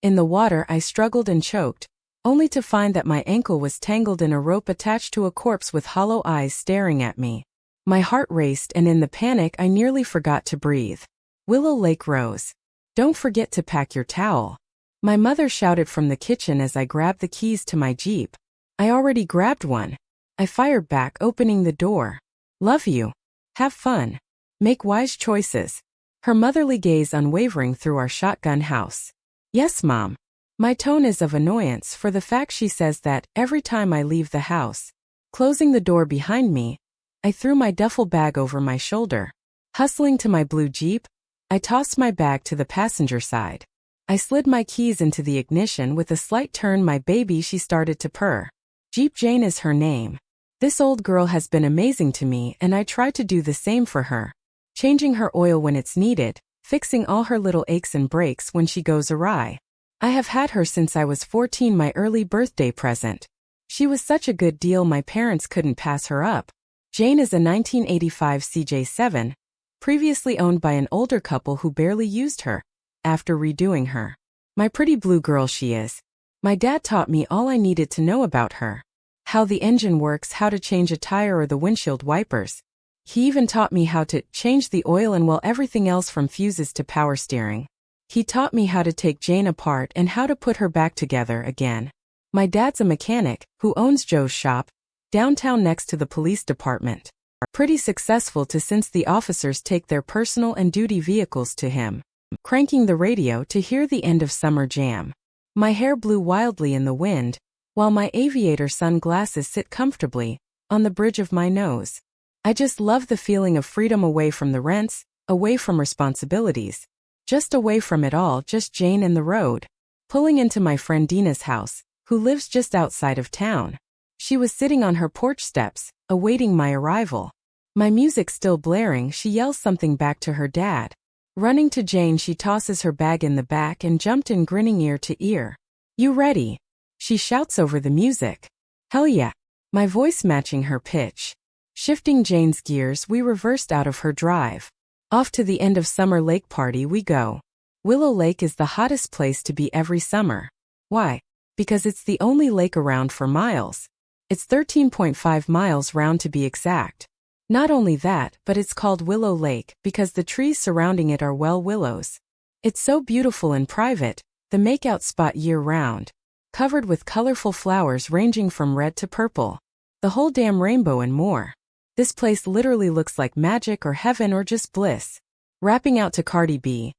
In the water I struggled and choked, only to find that my ankle was tangled in a rope attached to a corpse with hollow eyes staring at me. My heart raced and in the panic I nearly forgot to breathe. Willow Lake Rose. Don't forget to pack your towel. My mother shouted from the kitchen as I grabbed the keys to my Jeep. I already grabbed one. I fired back, opening the door. Love you. Have fun. Make wise choices. Her motherly gaze unwavering through our shotgun house. Yes, Mom. My tone is of annoyance for the fact she says that every time I leave the house. Closing the door behind me, I threw my duffel bag over my shoulder. Hustling to my blue Jeep, I tossed my bag to the passenger side. I slid my keys into the ignition with a slight turn. My baby, she started to purr. Jeep Jane is her name. This old girl has been amazing to me and I try to do the same for her. Changing her oil when it's needed, fixing all her little aches and breaks when she goes awry. I have had her since I was 14, my early birthday present. She was such a good deal my parents couldn't pass her up. Jane is a 1985 CJ7, previously owned by an older couple who barely used her, after redoing her. My pretty blue girl she is. My dad taught me all I needed to know about her. How the engine works, how to change a tire or the windshield wipers. He even taught me how to change the oil and well everything else from fuses to power steering. He taught me how to take Jane apart and how to put her back together again. My dad's a mechanic who owns Joe's shop, downtown next to the police department. Pretty successful too since the officers take their personal and duty vehicles to him. Cranking the radio to hear the end of Summer Jam. My hair blew wildly in the wind, while my aviator sunglasses sit comfortably on the bridge of my nose. I just love the feeling of freedom, away from the rents, away from responsibilities. Just away from it all, just Jane and the road. Pulling into my friend Dina's house, who lives just outside of town. She was sitting on her porch steps, awaiting my arrival. My music still blaring, she yells something back to her dad. Running to Jane, she tosses her bag in the back and jumped in, grinning ear to ear. You ready? She shouts over the music. Hell yeah. My voice matching her pitch. Shifting Jane's gears, we reversed out of her drive. Off to the end of summer lake party we go. Willow Lake is the hottest place to be every summer. Why? Because it's the only lake around for miles. It's 13.5 miles round to be exact. Not only that, but it's called Willow Lake because the trees surrounding it are willows. It's so beautiful and private, the makeout spot year-round. Covered with colorful flowers ranging from red to purple. The whole damn rainbow and more. This place literally looks like magic or heaven or just bliss. Rapping out to Cardi B.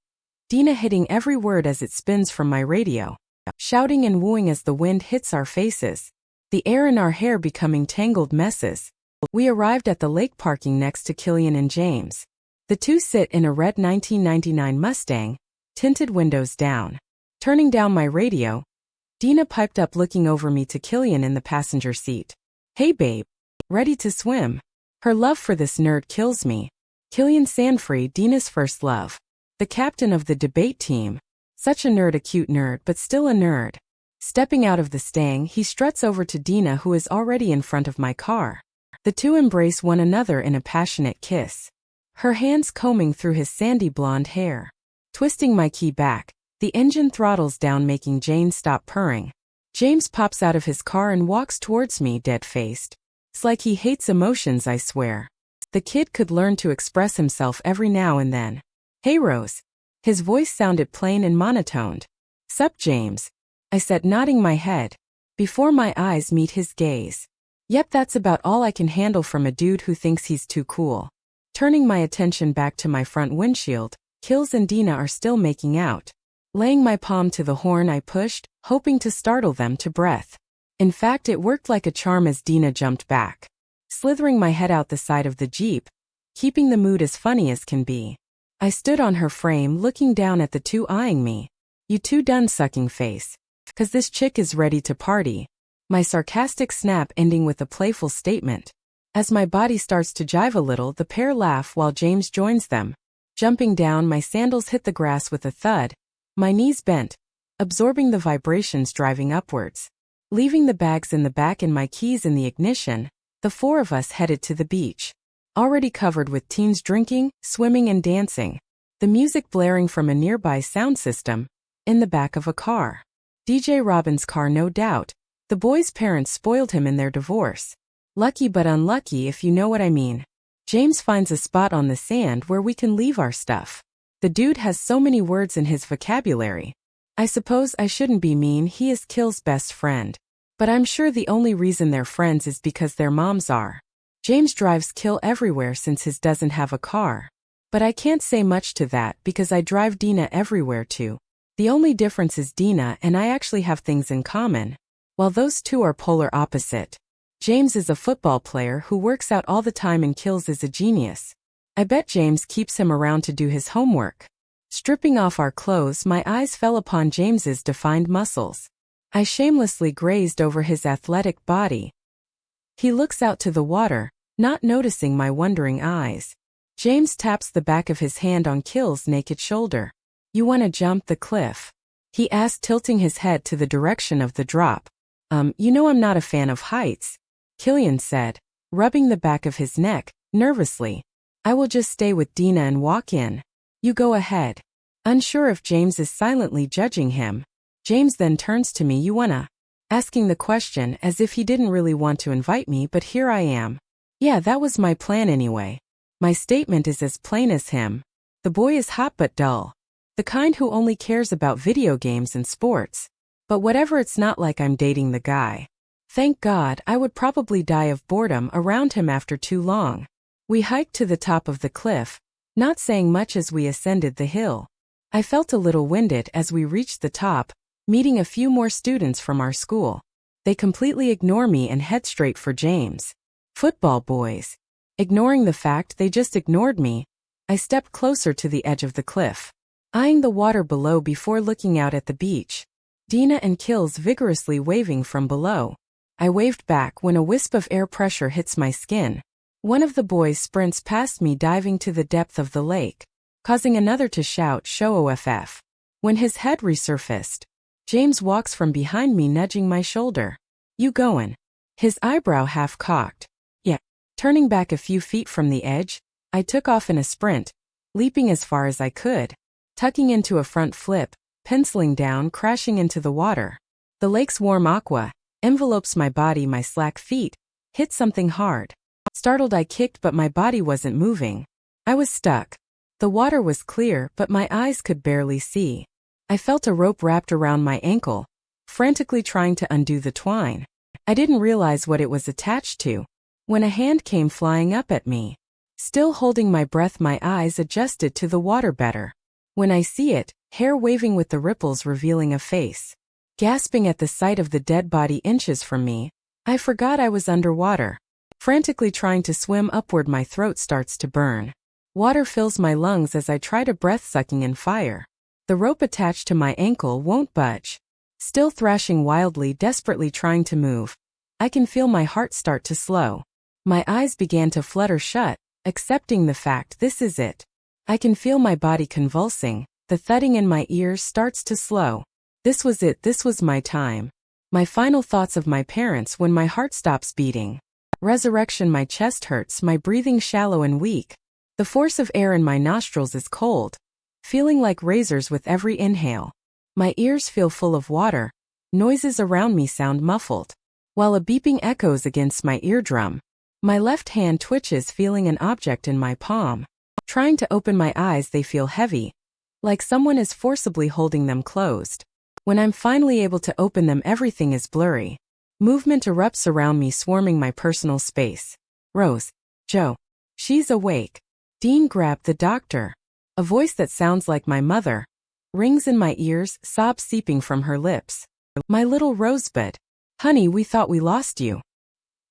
Dina hitting every word as it spins from my radio. Shouting and wooing as the wind hits our faces. The air in our hair becoming tangled messes. We arrived at the lake parking next to Killian and James. The two sit in a red 1999 Mustang, tinted windows down. Turning down my radio, Dina piped up, looking over me to Killian in the passenger seat. Hey babe. Ready to swim? Her love for this nerd kills me. Killian Sanfrey, Dina's first love. The captain of the debate team. Such a nerd, a cute nerd, but still a nerd. Stepping out of the Stang, he struts over to Dina, who is already in front of my car. The two embrace one another in a passionate kiss. Her hands combing through his sandy blonde hair. Twisting my key back, the engine throttles down, making Jane stop purring. James pops out of his car and walks towards me, dead-faced. It's like he hates emotions, I swear. The kid could learn to express himself every now and then. Hey Rose. His voice sounded plain and monotoned. Sup James? I said, nodding my head. Before my eyes meet his gaze. Yep, that's about all I can handle from a dude who thinks he's too cool. Turning my attention back to my front windshield, Kills and Dina are still making out. Laying my palm to the horn, I pushed, hoping to startle them to breath. In fact, it worked like a charm as Dina jumped back. Slithering my head out the side of the Jeep, keeping the mood as funny as can be. I stood on her frame, looking down at the two eyeing me. You two done sucking face? 'Cause this chick is ready to party. My sarcastic snap ending with a playful statement. As my body starts to jive a little, the pair laugh while James joins them. Jumping down, my sandals hit the grass with a thud. My knees bent, absorbing the vibrations, driving upwards. Leaving the bags in the back and my keys in the ignition, the four of us headed to the beach. Already covered with teens drinking, swimming and dancing. The music blaring from a nearby sound system, In the back of a car. DJ Robin's car, no doubt. The boy's parents spoiled him in their divorce. Lucky but unlucky, if you know what I mean. James finds a spot on the sand where we can leave our stuff. The dude has so many words in his vocabulary. I suppose I shouldn't be mean, he is Kill's best friend. But I'm sure the only reason they're friends is because their moms are. James drives Kill everywhere since his doesn't have a car. But I can't say much to that because I drive Dina everywhere too. The only difference is Dina and I actually have things in common. While those two are polar opposite. James is a football player who works out all the time and Kills is a genius. I bet James keeps him around to do his homework. Stripping off our clothes, my eyes fell upon James's defined muscles. I shamelessly grazed over his athletic body. He looks out to the water, not noticing my wondering eyes. James taps the back of his hand on Kill's naked shoulder. You wanna jump the cliff? He asked, tilting his head to the direction of the drop. You know I'm not a fan of heights. Killian said, rubbing the back of his neck, nervously. I will just stay with Dina and walk in. You go ahead. Unsure if James is silently judging him. James then turns to me, you wanna? Asking the question as if he didn't really want to invite me, but here I am. Yeah, that was my plan anyway. My statement is as plain as him. The boy is hot but dull. The kind who only cares about video games and sports. But whatever, it's not like I'm dating the guy. Thank God, I would probably die of boredom around him after too long. We hiked to the top of the cliff, not saying much as we ascended the hill. I felt a little winded as we reached the top, meeting a few more students from our school. They completely ignore me and head straight for James. Football boys. Ignoring the fact they just ignored me, I stepped closer to the edge of the cliff, eyeing the water below before looking out at the beach. Dina and Kills vigorously waving from below. I waved back when a wisp of air pressure hits my skin. One of the boys sprints past me, diving to the depth of the lake, causing another to shout, "Show OFF." When his head resurfaced, James walks from behind me, nudging my shoulder. You goin'? His eyebrow half cocked. Yeah. Turning back a few feet from the edge, I took off in a sprint, leaping as far as I could, tucking into a front flip, penciling down, crashing into the water. The lake's warm aqua envelopes my body, my slack feet hit something hard. Startled, I kicked, but my body wasn't moving. I was stuck. The water was clear, but my eyes could barely see. I felt a rope wrapped around my ankle, frantically trying to undo the twine. I didn't realize what it was attached to when a hand came flying up at me. Still holding my breath, my eyes adjusted to the water better. When I see it, hair waving with the ripples revealing a face. Gasping at the sight of the dead body inches from me, I forgot I was underwater. Frantically trying to swim upward, my throat starts to burn. Water fills my lungs as I try to breath, sucking in fire. The rope attached to my ankle won't budge. Still thrashing wildly, desperately trying to move. I can feel my heart start to slow. My eyes began to flutter shut, accepting the fact this is it. I can feel my body convulsing. The thudding in my ears starts to slow. This was it, this was my time. My final thoughts of my parents when my heart stops beating. Resurrection, my chest hurts, my breathing shallow and weak. The force of air in my nostrils is cold, feeling like razors with every inhale. My ears feel full of water. Noises around me sound muffled, while a beeping echoes against my eardrum. My left hand twitches, feeling an object in my palm. Trying to open my eyes, they feel heavy, like someone is forcibly holding them closed. When I'm finally able to open them, everything is blurry. Movement erupts around me, swarming my personal space. Rose. Joe. She's awake. Dean, grab the doctor. A voice that sounds like my mother rings in my ears, sobs seeping from her lips. My little rosebud. Honey, we thought we lost you.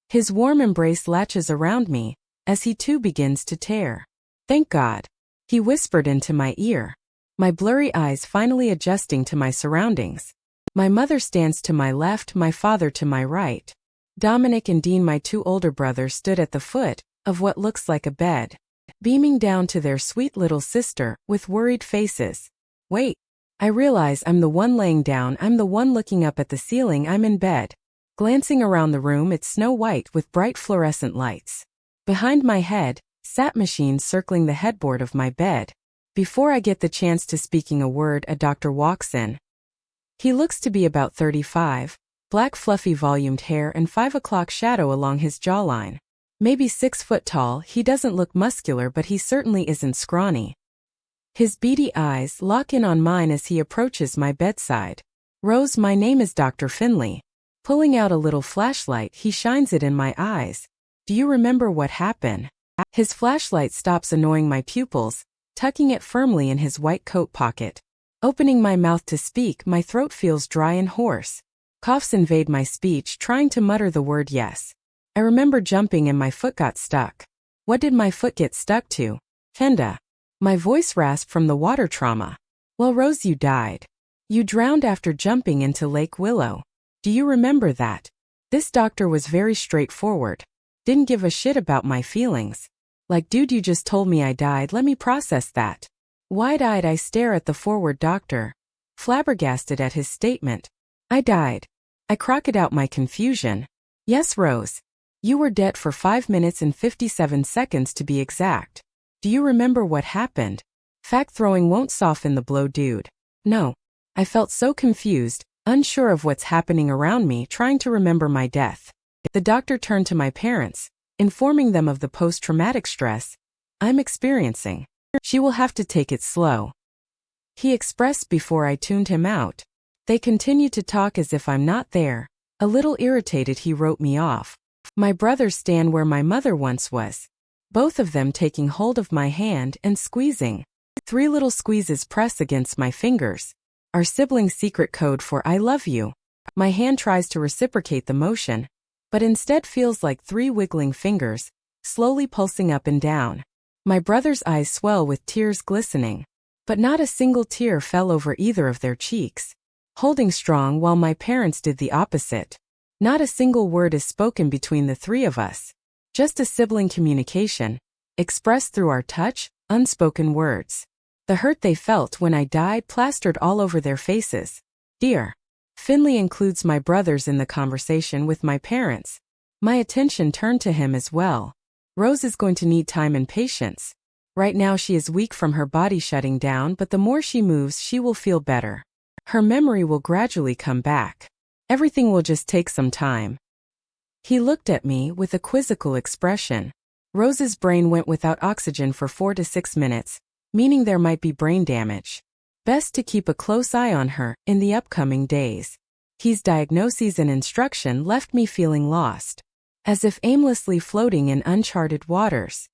His warm embrace latches around me as he too begins to tear. Thank God. He whispered into my ear. My blurry eyes finally adjusting to my surroundings. My mother stands to my left, my father to my right. Dominic and Dean, my two older brothers, stood at the foot of what looks like a bed, beaming down to their sweet little sister with worried faces. Wait. I realize I'm the one laying down, I'm the one looking up at the ceiling, I'm in bed. Glancing around the room, it's snow white with bright fluorescent lights. Behind my head, sat machines circling the headboard of my bed. Before I get the chance to speaking a word, a doctor walks in. He looks to be about 35, black fluffy volumed hair and 5 o'clock shadow along his jawline. Maybe 6 foot tall, he doesn't look muscular but he certainly isn't scrawny. His beady eyes lock in on mine as he approaches my bedside. "Rose, my name is Dr. Finley." Pulling out a little flashlight, he shines it in my eyes. "Do you remember what happened?" His flashlight stops annoying my pupils, tucking it firmly in his white coat pocket. Opening my mouth to speak, my throat feels dry and hoarse. Coughs invade my speech, trying to mutter the word yes. I remember jumping and my foot got stuck. What did my foot get stuck to? Kenda. My voice rasped from the water trauma. "Well, Rose, you died. You drowned after jumping into Lake Willow. Do you remember that?" This doctor was very straightforward. Didn't give a shit about my feelings. Like, dude, you just told me I died, let me process that. Wide-eyed, I stare at the forward doctor, flabbergasted at his statement. "I died." I crocked out my confusion. "Yes, Rose. You were dead for 5 minutes and 57 seconds to be exact. Do you remember what happened?" Fact throwing won't soften the blow, dude. No. I felt so confused, unsure of what's happening around me, trying to remember my death. The doctor turned to my parents, informing them of the post-traumatic stress I'm experiencing. "She will have to take it slow," he expressed before I tuned him out. They continued to talk as if I'm not there. A little irritated, he wrote me off. My brothers stand where my mother once was, both of them taking hold of my hand and squeezing. 3 little squeezes press against my fingers. Our sibling secret code for "I love you." My hand tries to reciprocate the motion, but instead feels like 3 wiggling fingers, slowly pulsing up and down. My brother's eyes swell with tears glistening, but not a single tear fell over either of their cheeks. Holding strong while my parents did the opposite. Not a single word is spoken between the 3 of us. Just a sibling communication, expressed through our touch, unspoken words. The hurt they felt when I died plastered all over their faces. Dear. Finley includes my brothers in the conversation with my parents. My attention turned to him as well. Rose is going to need time and patience. Right now she is weak from her body shutting down, but the more she moves she will feel better. Her memory will gradually come back. Everything will just take some time. He looked at me with a quizzical expression. Rose's brain went without oxygen for 4 to 6 minutes, meaning there might be brain damage. Best to keep a close eye on her in the upcoming days. His diagnoses and instruction left me feeling lost, as if aimlessly floating in uncharted waters.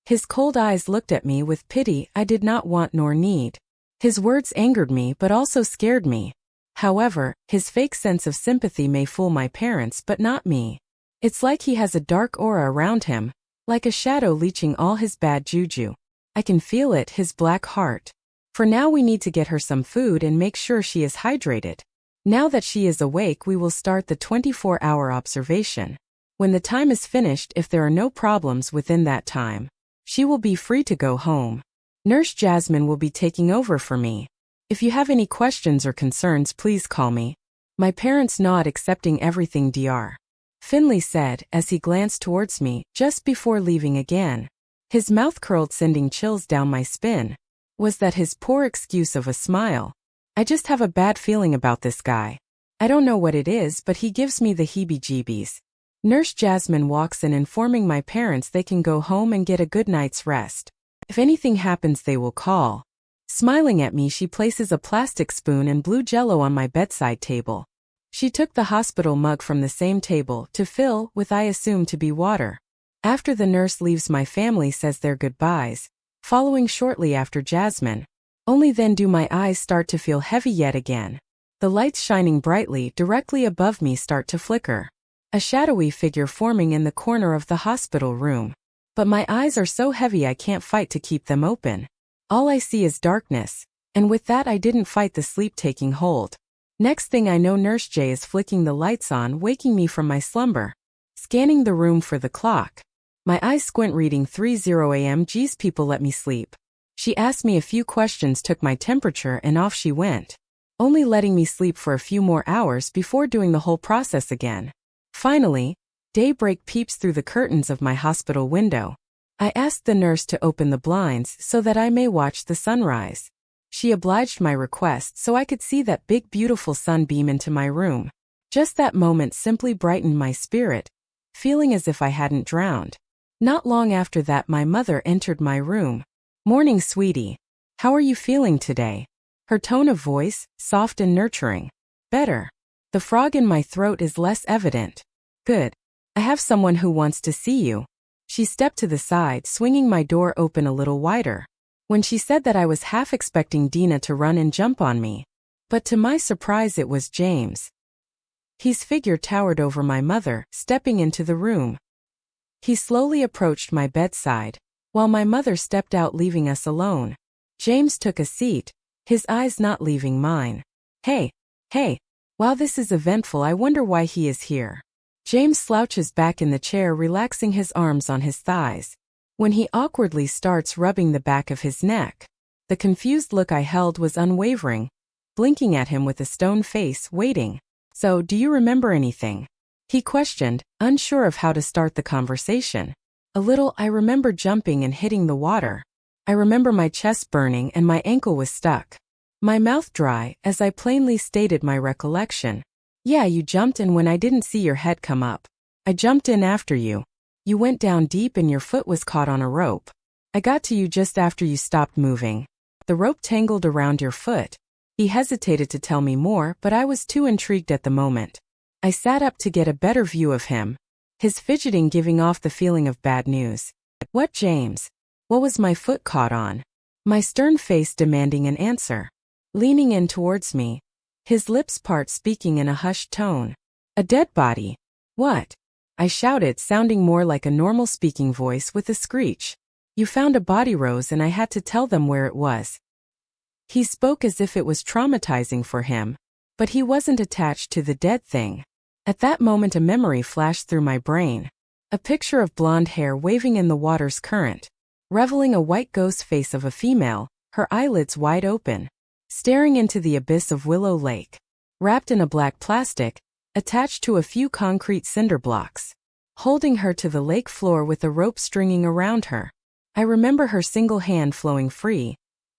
His cold eyes looked at me with pity I did not want nor need. His words angered me but also scared me. However, his fake sense of sympathy may fool my parents but not me. It's like he has a dark aura around him, like a shadow leeching all his bad juju. I can feel it, his black heart. For now we need to get her some food and make sure she is hydrated. Now that she is awake, we will start the 24-hour observation. When the time is finished, if there are no problems within that time, she will be free to go home. Nurse Jasmine will be taking over for me. If you have any questions or concerns, please call me. My parents nod, accepting everything Dr. Finley said as he glanced towards me just before leaving again. His mouth curled, sending chills down my spine. Was that his poor excuse of a smile? I just have a bad feeling about this guy. I don't know what it is, but he gives me the heebie-jeebies. Nurse Jasmine walks in, informing my parents they can go home and get a good night's rest. If anything happens, they will call. Smiling at me, she places a plastic spoon and blue jello on my bedside table. She took the hospital mug from the same table to fill with I assume to be water. After the nurse leaves, my family says their goodbyes, following shortly after Jasmine. Only then do my eyes start to feel heavy yet again. The lights shining brightly directly above me start to flicker. A shadowy figure forming in the corner of the hospital room. But my eyes are so heavy I can't fight to keep them open. All I see is darkness, and with that I didn't fight the sleep taking hold. Next thing I know, Nurse J is flicking the lights on, waking me from my slumber. Scanning the room for the clock. My eyes squint, reading 3:00 a.m. Geez, people, let me sleep. She asked me a few questions, took my temperature, and off she went. Only letting me sleep for a few more hours before doing the whole process again. Finally, daybreak peeps through the curtains of my hospital window. I asked the nurse to open the blinds so that I may watch the sunrise. She obliged my request so I could see that big beautiful sun beam into my room. Just that moment simply brightened my spirit, feeling as if I hadn't drowned. Not long after that, my mother entered my room. "Morning, sweetie. How are you feeling today?" Her tone of voice, soft and nurturing. "Better. The frog in my throat is less evident." "Good. I have someone who wants to see you." She stepped to the side, swinging my door open a little wider. When she said that, I was half expecting Dina to run and jump on me. But to my surprise, it was James. His figure towered over my mother, stepping into the room. He slowly approached my bedside, while my mother stepped out, leaving us alone. James took a seat, his eyes not leaving mine. Hey. While this is eventful, I wonder why he is here." James slouches back in the chair, relaxing his arms on his thighs. When he awkwardly starts rubbing the back of his neck, the confused look I held was unwavering, blinking at him with a stone face, waiting. "So, do you remember anything?" he questioned, unsure of how to start the conversation. "A little. I remember jumping and hitting the water. I remember my chest burning and my ankle was stuck." My mouth dry, as I plainly stated my recollection. "Yeah, you jumped, and when I didn't see your head come up, I jumped in after you. You went down deep and your foot was caught on a rope. I got to you just after you stopped moving. The rope tangled around your foot." He hesitated to tell me more, but I was too intrigued at the moment. I sat up to get a better view of him, his fidgeting giving off the feeling of bad news. "What, James? What was my foot caught on?" My stern face demanding an answer. Leaning in towards me, his lips part, speaking in a hushed tone. "A dead body." "What?" I shouted, sounding more like a normal speaking voice with a screech. "You found a body, Rose, and I had to tell them where it was." He spoke as if it was traumatizing for him, but he wasn't attached to the dead thing. At that moment, a memory flashed through my brain. A picture of blonde hair waving in the water's current, revealing a white ghost face of a female, her eyelids wide open, staring into the abyss of Willow Lake, wrapped in a black plastic, attached to a few concrete cinder blocks, holding her to the lake floor with a rope stringing around her. I remember her single hand flowing free,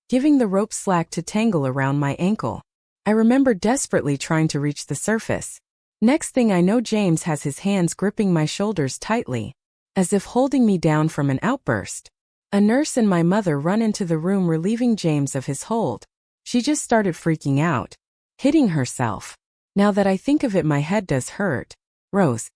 giving the rope slack to tangle around my ankle. I remember desperately trying to reach the surface. Next thing I know, James has his hands gripping my shoulders tightly, as if holding me down from an outburst. A nurse and my mother run into the room, relieving James of his hold. She just started freaking out, hitting herself. Now that I think of it, my head does hurt. Rose,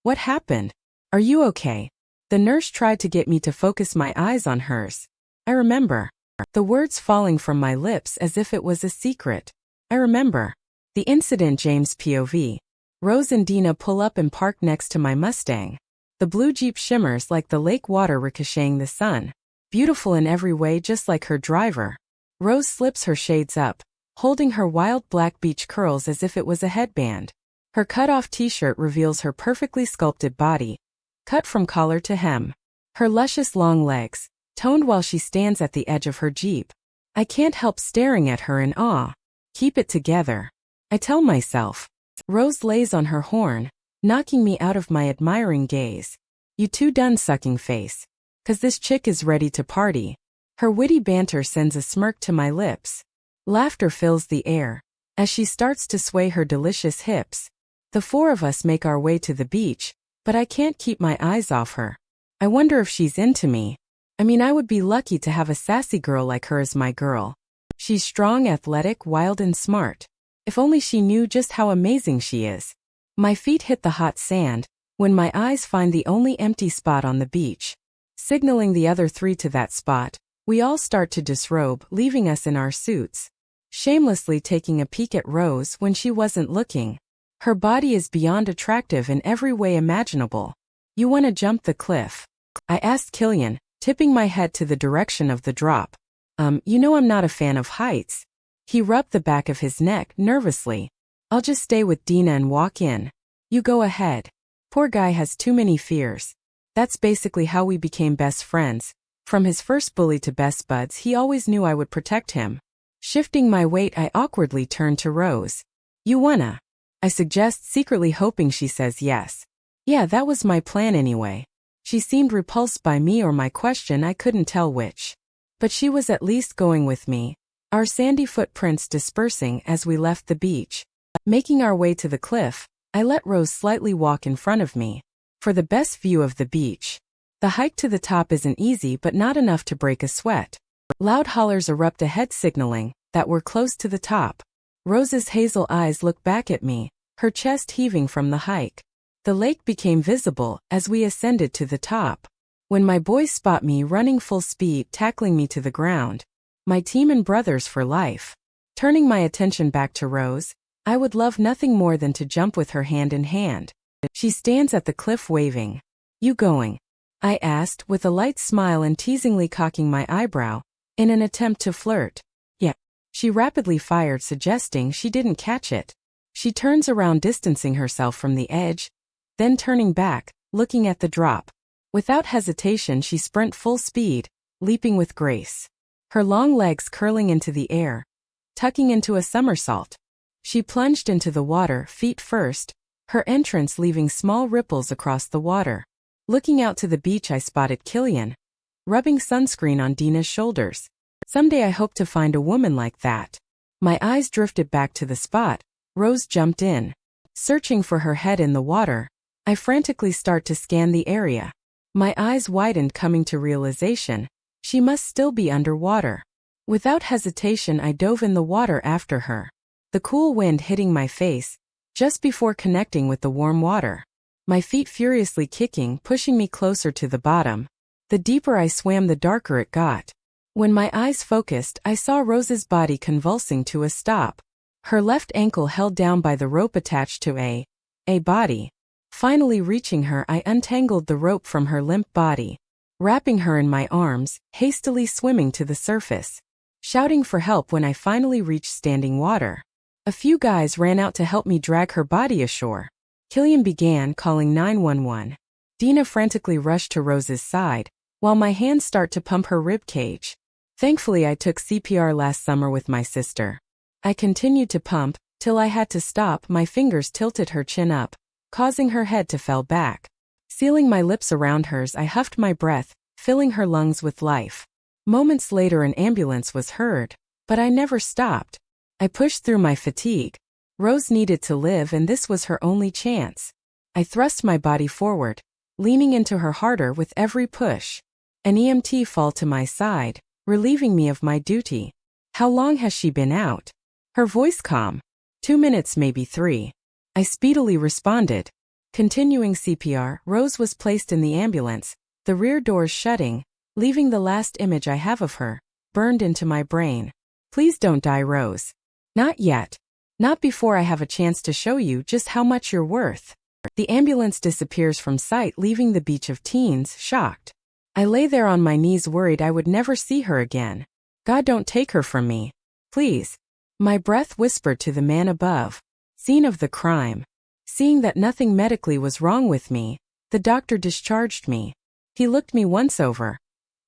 what happened? Are you okay?" The nurse tried to get me to focus my eyes on hers. I remember the words falling from my lips as if it was a secret. "I remember the incident." James POV. Rose and Dina pull up and park next to my Mustang. The blue Jeep shimmers like the lake water ricocheting the sun. Beautiful in every way, just like her driver. Rose slips her shades up, holding her wild black beach curls as if it was a headband. Her cut-off t-shirt reveals her perfectly sculpted body, cut from collar to hem. Her luscious long legs, toned while she stands at the edge of her Jeep. I can't help staring at her in awe. "Keep it together," I tell myself. Rose lays on her horn, knocking me out of my admiring gaze. "You too done sucking face? 'Cause this chick is ready to party." Her witty banter sends a smirk to my lips. Laughter fills the air as she starts to sway her delicious hips. The four of us make our way to the beach, but I can't keep my eyes off her. I wonder if she's into me. I mean, I would be lucky to have a sassy girl like her as my girl. She's strong, athletic, wild, and smart. If only she knew just how amazing she is. My feet hit the hot sand when my eyes find the only empty spot on the beach. Signaling the other three to that spot, we all start to disrobe, leaving us in our suits. Shamelessly taking a peek at Rose when she wasn't looking. Her body is beyond attractive in every way imaginable. "You want to jump the cliff?" I asked Killian, tipping my head to the direction of the drop. You know I'm not a fan of heights." He rubbed the back of his neck nervously. "I'll just stay with Dina and walk in. You go ahead." Poor guy has too many fears. That's basically how we became best friends. From his first bully to best buds, he always knew I would protect him. Shifting my weight, I awkwardly turn to Rose. "You wanna?" I suggest, secretly hoping she says yes. "Yeah, that was my plan anyway." She seemed repulsed by me or my question, I couldn't tell which. But she was at least going with me, our sandy footprints dispersing as we left the beach. Making our way to the cliff, I let Rose slightly walk in front of me, for the best view of the beach. The hike to the top isn't easy, but not enough to break a sweat. Loud hollers erupt ahead, signaling that we're close to the top. Rose's hazel eyes look back at me, her chest heaving from the hike. The lake became visible as we ascended to the top. When my boys spot me running full speed, tackling me to the ground, my team and brothers for life. Turning my attention back to Rose, I would love nothing more than to jump with her hand in hand. She stands at the cliff waving. "You going?" I asked with a light smile and teasingly cocking my eyebrow, in an attempt to flirt. "Yeah." She rapidly fired, suggesting she didn't catch it. She turns around, distancing herself from the edge, then turning back, looking at the drop. Without hesitation she sprint full speed, leaping with grace. Her long legs curling into the air, tucking into a somersault. She plunged into the water, feet first, her entrance leaving small ripples across the water. Looking out to the beach, I spotted Killian, rubbing sunscreen on Dina's shoulders. Someday I hope to find a woman like that. My eyes drifted back to the spot. Rose jumped in. Searching for her head in the water, I frantically start to scan the area. My eyes widened, coming to realization, she must still be underwater. Without hesitation I dove in the water after her, the cool wind hitting my face, just before connecting with the warm water. My feet furiously kicking, pushing me closer to the bottom. The deeper I swam, the darker it got. When my eyes focused, I saw Rose's body convulsing to a stop. Her left ankle held down by the rope attached to a body. Finally reaching her, I untangled the rope from her limp body, wrapping her in my arms, hastily swimming to the surface, shouting for help. When I finally reached standing water, a few guys ran out to help me drag her body ashore. Killian began calling 911. Dina frantically rushed to Rose's side, while my hands start to pump her rib cage. Thankfully I took CPR last summer with my sister. I continued to pump, till I had to stop. My fingers tilted her chin up, causing her head to fall back. Sealing my lips around hers, I huffed my breath, filling her lungs with life. Moments later an ambulance was heard, but I never stopped. I pushed through my fatigue. Rose needed to live, and this was her only chance. I thrust my body forward, leaning into her harder with every push. An EMT fall to my side, relieving me of my duty. "How long has she been out?" Her voice calm. 2 minutes, maybe 3. I speedily responded. Continuing CPR, Rose was placed in the ambulance, the rear doors shutting, leaving the last image I have of her, burned into my brain. "Please don't die, Rose." "Not yet. Not before I have a chance to show you just how much you're worth." The ambulance disappears from sight, leaving the beach of teens, shocked. I lay there on my knees, worried I would never see her again. "God, don't take her from me. Please." My breath whispered to the man above. Scene of the crime. Seeing that nothing medically was wrong with me, the doctor discharged me. He looked me once over,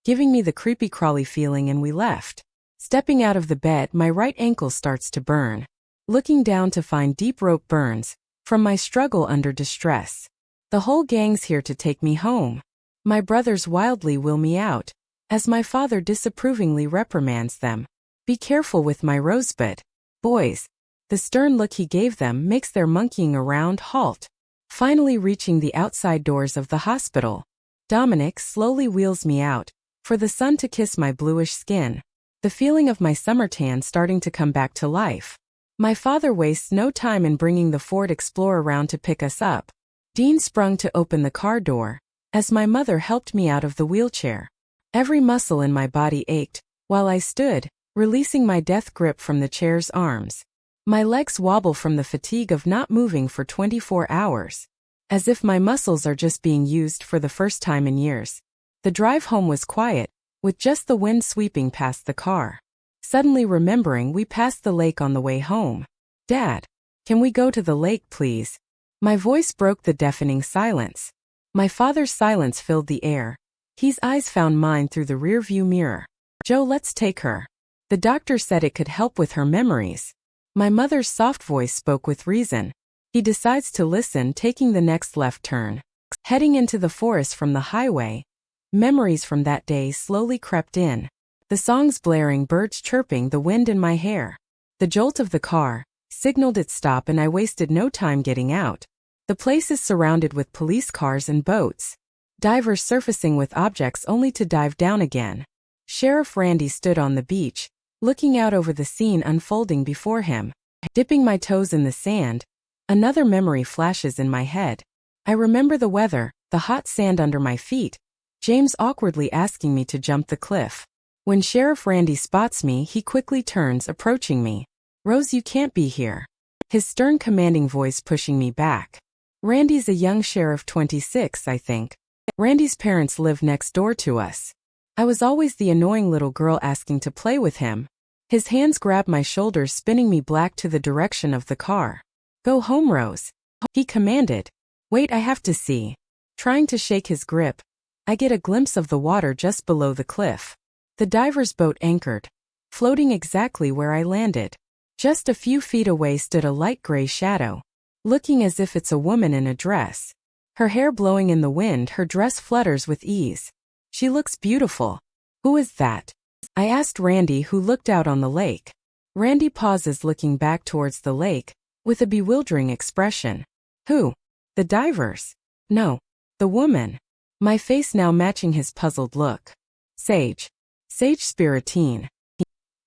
giving me the creepy crawly feeling, and we left. Stepping out of the bed, my right ankle starts to burn. Looking down to find deep rope burns from my struggle under distress. The whole gang's here to take me home. My brothers wildly wheel me out, as my father disapprovingly reprimands them. "Be careful with my Rosebud, boys." The stern look he gave them makes their monkeying around halt. Finally reaching the outside doors of the hospital, Dominic slowly wheels me out, for the sun to kiss my bluish skin. The feeling of my summer tan starting to come back to life. My father wastes no time in bringing the Ford Explorer around to pick us up. Dean sprung to open the car door, as my mother helped me out of the wheelchair. Every muscle in my body ached, while I stood, releasing my death grip from the chair's arms. My legs wobble from the fatigue of not moving for 24 hours. As if my muscles are just being used for the first time in years. The drive home was quiet, with just the wind sweeping past the car. Suddenly remembering we passed the lake on the way home. "Dad, can we go to the lake, please?" My voice broke the deafening silence. My father's silence filled the air. His eyes found mine through the rearview mirror. "Joe, let's take her. The doctor said it could help with her memories." My mother's soft voice spoke with reason. He decides to listen, taking the next left turn. Heading into the forest from the highway, memories from that day slowly crept in. The songs blaring, birds chirping, the wind in my hair. The jolt of the car signaled its stop, and I wasted no time getting out. The place is surrounded with police cars and boats. Divers surfacing with objects only to dive down again. Sheriff Randy stood on the beach, looking out over the scene unfolding before him. Dipping my toes in the sand, another memory flashes in my head. I remember the weather, the hot sand under my feet, James awkwardly asking me to jump the cliff. When Sheriff Randy spots me, he quickly turns, approaching me. "Rose, you can't be here." His stern, commanding voice pushing me back. Randy's a young sheriff, 26, I think. Randy's parents live next door to us. I was always the annoying little girl asking to play with him. His hands grabbed my shoulders, spinning me back to the direction of the car. "Go home, Rose," he commanded. "Wait, I have to see." Trying to shake his grip, I get a glimpse of the water just below the cliff. The diver's boat anchored, floating exactly where I landed. Just a few feet away stood a light gray shadow, looking as if it's a woman in a dress. Her hair blowing in the wind, her dress flutters with ease. She looks beautiful. "Who is that?" I asked Randy, who looked out on the lake. Randy pauses, looking back towards the lake, with a bewildering expression. "Who? The divers?" "No, the woman." My face now matching his puzzled look. "Sage. Sage Spiritine."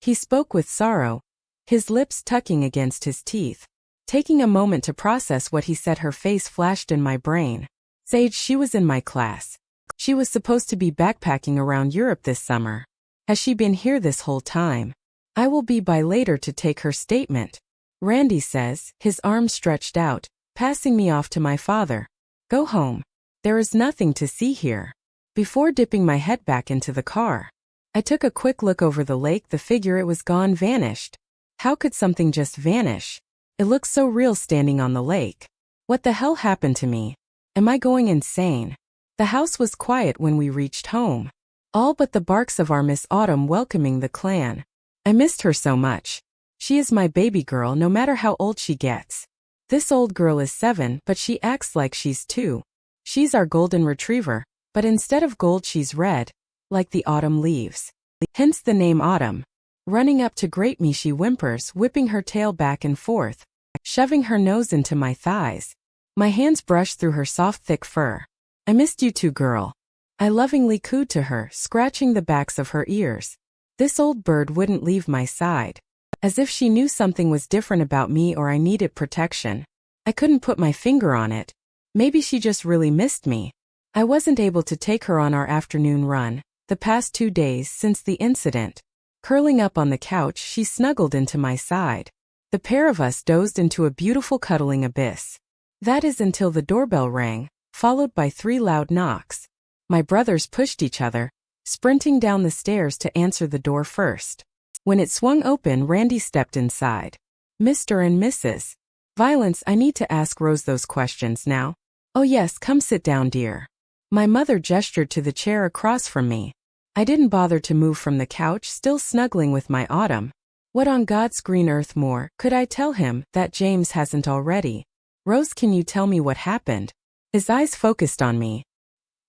He spoke with sorrow, his lips tucking against his teeth. Taking a moment to process what he said, her face flashed in my brain. Sage, she was in my class. She was supposed to be backpacking around Europe this summer. Has she been here this whole time? I will be by later to take her statement. Randy says, his arms stretched out, passing me off to my father. "Go home. There is nothing to see here." Before dipping my head back into the car, I took a quick look over the lake. The figure, it was gone, vanished. How could something just vanish? It looked so real standing on the lake. What the hell happened to me? Am I going insane? The house was quiet when we reached home. All but the barks of our Miss Autumn welcoming the clan. I missed her so much. She is my baby girl, no matter how old she gets. This old girl is 7, but she acts like she's 2. She's our golden retriever, but instead of gold she's red, like the autumn leaves. Hence the name Autumn. Running up to greet me, she whimpers, whipping her tail back and forth, shoving her nose into my thighs. My hands brush through her soft, thick fur. "I missed you too, girl." I lovingly cooed to her, scratching the backs of her ears. This old bird wouldn't leave my side. As if she knew something was different about me, or I needed protection. I couldn't put my finger on it. Maybe she just really missed me. I wasn't able to take her on our afternoon run, the past 2 days since the incident. Curling up on the couch, she snuggled into my side. The pair of us dozed into a beautiful cuddling abyss. That is until the doorbell rang, followed by 3 loud knocks. My brothers pushed each other, sprinting down the stairs to answer the door first. When it swung open, Randy stepped inside. "Mr. and Mrs. Violence, I need to ask Rose those questions now." "Oh yes, come sit down, dear." My mother gestured to the chair across from me. I didn't bother to move from the couch, still snuggling with my Autumn. What on God's green earth more could I tell him that James hasn't already? "Rose, can you tell me what happened?" His eyes focused on me,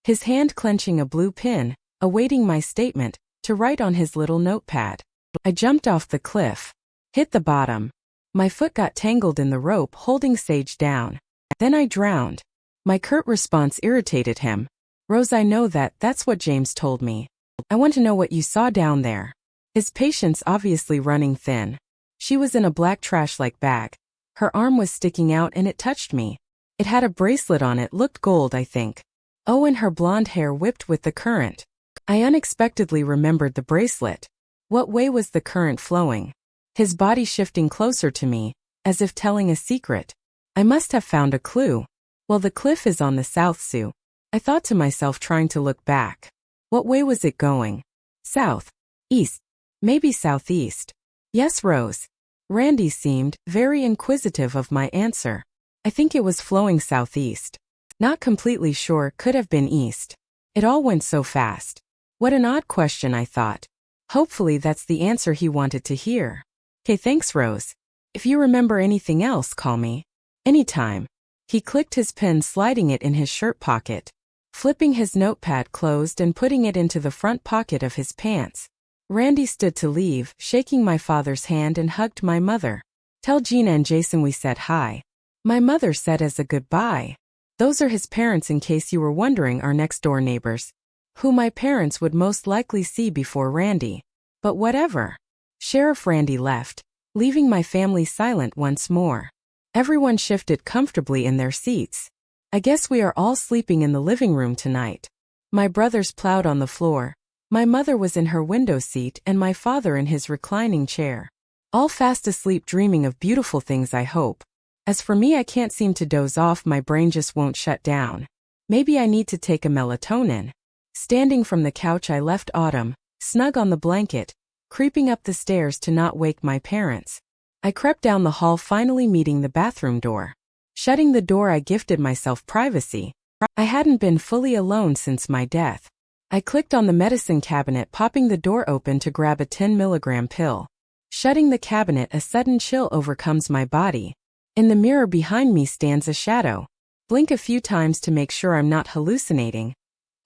his hand clenching a blue pin, awaiting my statement, to write on his little notepad. I jumped off the cliff, hit the bottom. My foot got tangled in the rope holding Sage down. Then I drowned. My curt response irritated him. "Rose, I know that's what James told me. I want to know what you saw down there." His patience obviously running thin. She was in a black trash-like bag. Her arm was sticking out and it touched me. It had a bracelet on it, looked gold, I think. Oh, and her blonde hair whipped with the current. I unexpectedly remembered the bracelet. What way was the current flowing? His body shifting closer to me, as if telling a secret. I must have found a clue. Well, the cliff is on the south, Sue. I thought to myself, trying to look back. What way was it going? South? East? Maybe southeast. Yes, Rose. Randy seemed very inquisitive of my answer. I think it was flowing southeast. Not completely sure, could have been east. It all went so fast. What an odd question, I thought. Hopefully that's the answer he wanted to hear. "Okay, thanks, Rose. If you remember anything else, call me. Anytime." He clicked his pen, sliding it in his shirt pocket, flipping his notepad closed and putting it into the front pocket of his pants. Randy stood to leave, shaking my father's hand, and hugged my mother. "Tell Gina and Jason we said hi," my mother said as a goodbye. Those are his parents, in case you were wondering, our next-door neighbors, who my parents would most likely see before Randy. But whatever. Sheriff Randy left, leaving my family silent once more. Everyone shifted comfortably in their seats. I guess we are all sleeping in the living room tonight. My brothers plowed on the floor. My mother was in her window seat and my father in his reclining chair. All fast asleep, dreaming of beautiful things, I hope. As for me, I can't seem to doze off, my brain just won't shut down. Maybe I need to take a melatonin. Standing from the couch, I left Autumn, snug on the blanket, creeping up the stairs to not wake my parents. I crept down the hall, finally meeting the bathroom door. Shutting the door, I gifted myself privacy. I hadn't been fully alone since my death. I clicked on the medicine cabinet, popping the door open to grab a 10-milligram pill. Shutting the cabinet, a sudden chill overcomes my body. In the mirror behind me stands a shadow. Blink a few times to make sure I'm not hallucinating.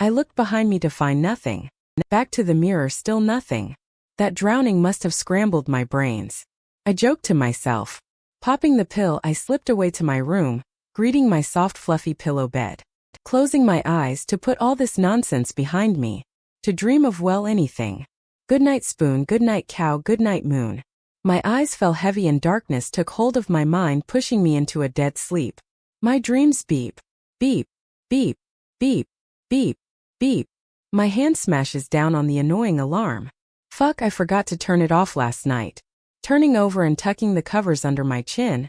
I looked behind me to find nothing. Back to the mirror, still nothing. That drowning must have scrambled my brains. I joked to myself. Popping the pill, I slipped away to my room, greeting my soft, fluffy pillow bed. Closing my eyes to put all this nonsense behind me. To dream of, well, anything. Goodnight spoon, goodnight cow, goodnight moon. My eyes fell heavy and darkness took hold of my mind, pushing me into a dead sleep. My dreams beep, beep, beep, beep, beep, beep. My hand smashes down on the annoying alarm. Fuck, I forgot to turn it off last night. Turning over and tucking the covers under my chin,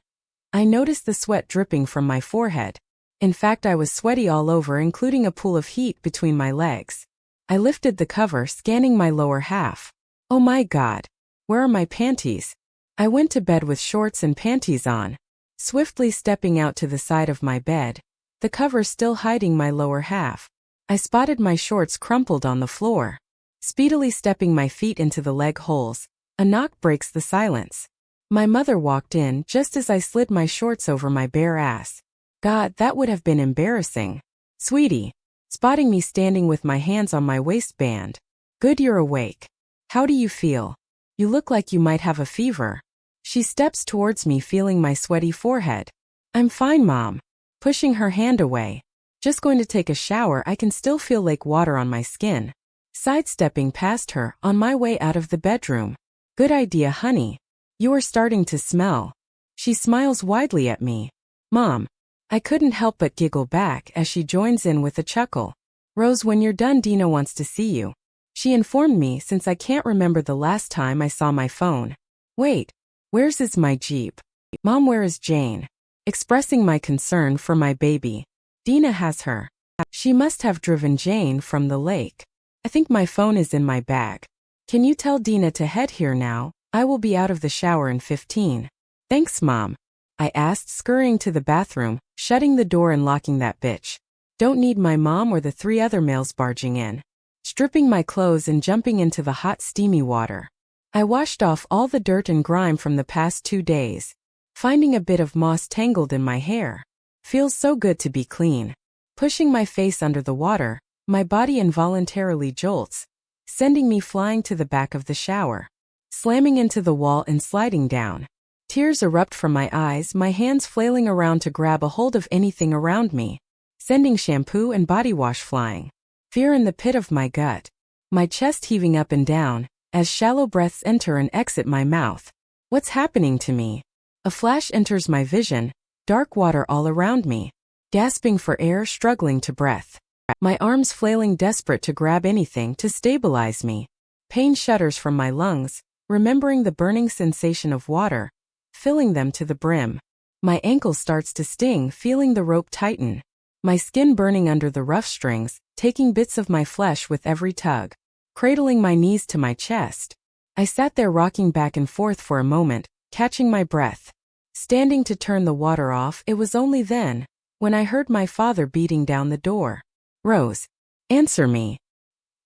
I noticed the sweat dripping from my forehead. In fact, I was sweaty all over, including a pool of heat between my legs. I lifted the cover, scanning my lower half. Oh my God. Where are my panties? I went to bed with shorts and panties on. Swiftly stepping out to the side of my bed, the cover still hiding my lower half, I spotted my shorts crumpled on the floor. Speedily stepping my feet into the leg holes, a knock breaks the silence. My mother walked in just as I slid my shorts over my bare ass. God, that would have been embarrassing. Sweetie. Spotting me standing with my hands on my waistband. Good, you're awake. How do you feel? You look like you might have a fever. She steps towards me, feeling my sweaty forehead. I'm fine, Mom. Pushing her hand away. Just going to take a shower, I can still feel lake water on my skin. Sidestepping past her, on my way out of the bedroom. Good idea, honey. You are starting to smell. She smiles widely at me. Mom. I couldn't help but giggle back as she joins in with a chuckle. Rose, when you're done, Dina wants to see you. She informed me, since I can't remember the last time I saw my phone. Wait, where's my Jeep? Mom, where is Jane? Expressing my concern for my baby. Dina has her. She must have driven Jane from the lake. I think my phone is in my bag. Can you tell Dina to head here now? I will be out of the shower in 15. Thanks, Mom. I asked, scurrying to the bathroom, shutting the door and locking that bitch. Don't need my mom or the 3 other males barging in. Stripping my clothes and jumping into the hot, steamy water. I washed off all the dirt and grime from the past 2 days. Finding a bit of moss tangled in my hair. Feels so good to be clean. Pushing my face under the water, my body involuntarily jolts, sending me flying to the back of the shower. Slamming into the wall and sliding down. Tears erupt from my eyes, my hands flailing around to grab a hold of anything around me. Sending shampoo and body wash flying. Fear in the pit of my gut. My chest heaving up and down, as shallow breaths enter and exit my mouth. What's happening to me? A flash enters my vision, dark water all around me. Gasping for air, struggling to breath. My arms flailing, desperate to grab anything to stabilize me. Pain shudders from my lungs, remembering the burning sensation of water, filling them to the brim. My ankle starts to sting, feeling the rope tighten. My skin burning under the rough strings, taking bits of my flesh with every tug. Cradling my knees to my chest. I sat there rocking back and forth for a moment, catching my breath. Standing to turn the water off, it was only then, when I heard my father beating down the door. Rose. Answer me.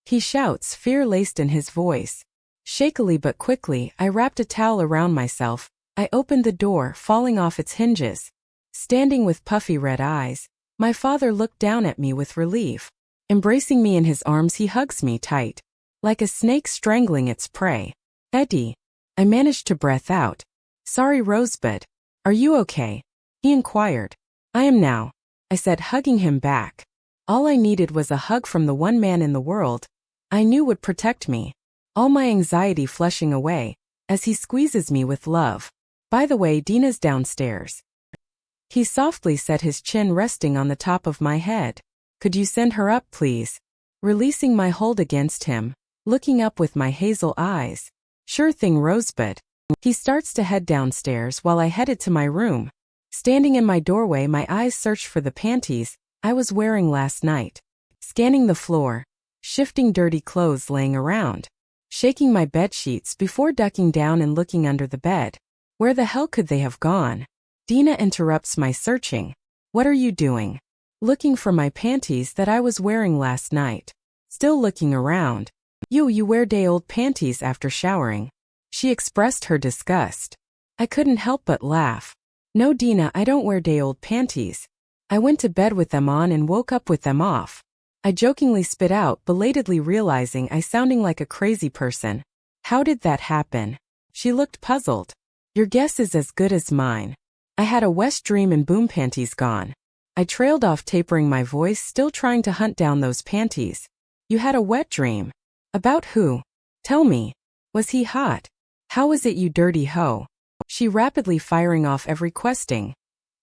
He shouts, fear laced in his voice. Shakily but quickly, I wrapped a towel around myself. I opened the door, falling off its hinges. Standing with puffy red eyes, my father looked down at me with relief. Embracing me in his arms, he hugs me tight, like a snake strangling its prey. Eddie. I managed to breath out. Sorry, Rosebud. Are you okay? He inquired. I am now, I said, hugging him back. All I needed was a hug from the one man in the world I knew would protect me. All my anxiety flushing away, as he squeezes me with love. By the way, Dina's downstairs. He softly said, his chin resting on the top of my head. Could you send her up, please? Releasing my hold against him, looking up with my hazel eyes. Sure thing, Rosebud. He starts to head downstairs while I headed to my room. Standing in my doorway, my eyes searched for the panties I was wearing last night. Scanning the floor, shifting dirty clothes laying around. Shaking my bedsheets before ducking down and looking under the bed. Where the hell could they have gone? Dina interrupts my searching. What are you doing? Looking for my panties that I was wearing last night. Still looking around. You wear day-old panties after showering. She expressed her disgust. I couldn't help but laugh. No, Dina, I don't wear day-old panties. I went to bed with them on and woke up with them off. I jokingly spit out, belatedly realizing I sounding like a crazy person. How did that happen? She looked puzzled. Your guess is as good as mine. I had a West dream and boom panties gone. I trailed off, tapering my voice, still trying to hunt down those panties. You had a wet dream? About who? Tell me. Was he hot? How was it, you dirty hoe? She rapidly firing off every question.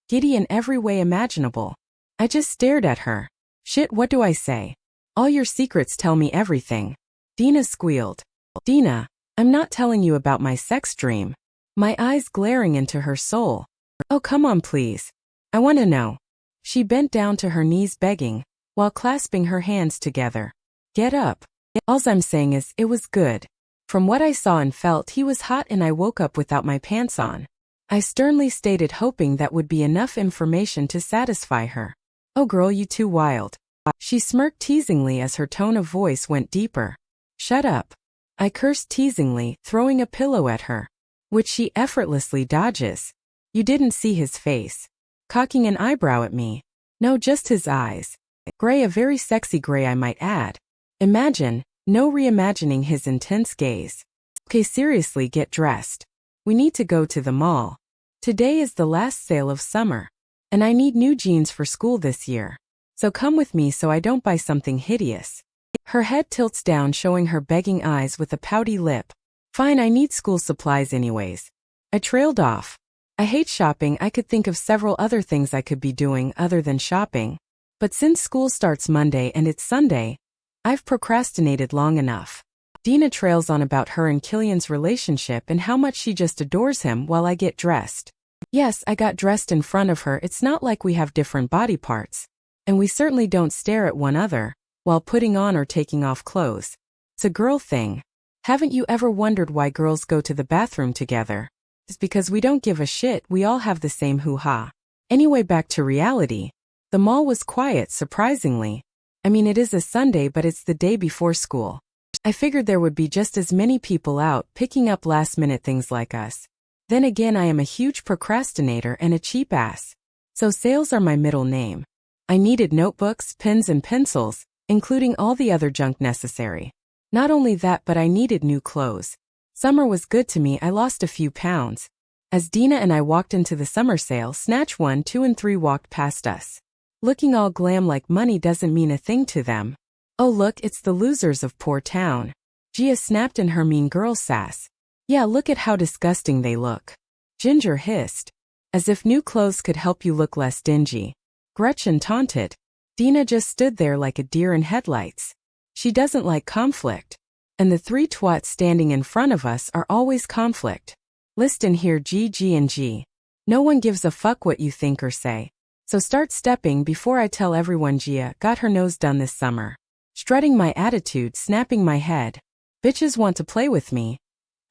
Giddy in every way imaginable. I just stared at her. Shit, what do I say? All your secrets, tell me everything. Dina squealed. Dina, I'm not telling you about my sex dream. My eyes glaring into her soul. Oh, come on, please. I want to know. She bent down to her knees begging, while clasping her hands together. Get up. All I'm saying is, it was good. From what I saw and felt, he was hot and I woke up without my pants on. I sternly stated, hoping that would be enough information to satisfy her. Oh girl, you too wild. She smirked teasingly as her tone of voice went deeper. Shut up. I cursed teasingly, throwing a pillow at her, which she effortlessly dodges. You didn't see his face. Cocking an eyebrow at me. No, just his eyes. Gray, a very sexy gray, I might add. Imagine, no reimagining his intense gaze. Okay, seriously, get dressed. We need to go to the mall. Today is the last sale of summer. And I need new jeans for school this year. So come with me so I don't buy something hideous. Her head tilts down, showing her begging eyes with a pouty lip. Fine, I need school supplies anyways. I trailed off. I hate shopping. I could think of several other things I could be doing other than shopping. But since school starts Monday and it's Sunday, I've procrastinated long enough. Dina trails on about her and Killian's relationship and how much she just adores him while I get dressed. Yes, I got dressed in front of her. It's not like we have different body parts. And we certainly don't stare at one another while putting on or taking off clothes. It's a girl thing. Haven't you ever wondered why girls go to the bathroom together? It's because we don't give a shit. We all have the same hoo-ha. Anyway, back to reality. The mall was quiet, surprisingly. I mean, it is a Sunday, but it's the day before school. I figured there would be just as many people out picking up last-minute things like us. Then again, I am a huge procrastinator and a cheap ass. So sales are my middle name. I needed notebooks, pens, and pencils, including all the other junk necessary. Not only that, but I needed new clothes. Summer was good to me. I lost a few pounds. As Dina and I walked into the summer sale, Snatch 1, 2, and 3 walked past us. Looking all glam like money doesn't mean a thing to them. Oh look, it's the losers of poor town. Gia snapped in her mean girl sass. Yeah, look at how disgusting they look. Ginger hissed. As if new clothes could help you look less dingy. Gretchen taunted. Dina just stood there like a deer in headlights. She doesn't like conflict. And the three twats standing in front of us are always conflict. Listen here, G and G. No one gives a fuck what you think or say. So start stepping before I tell everyone Gia got her nose done this summer. Strutting my attitude, snapping my head. Bitches want to play with me.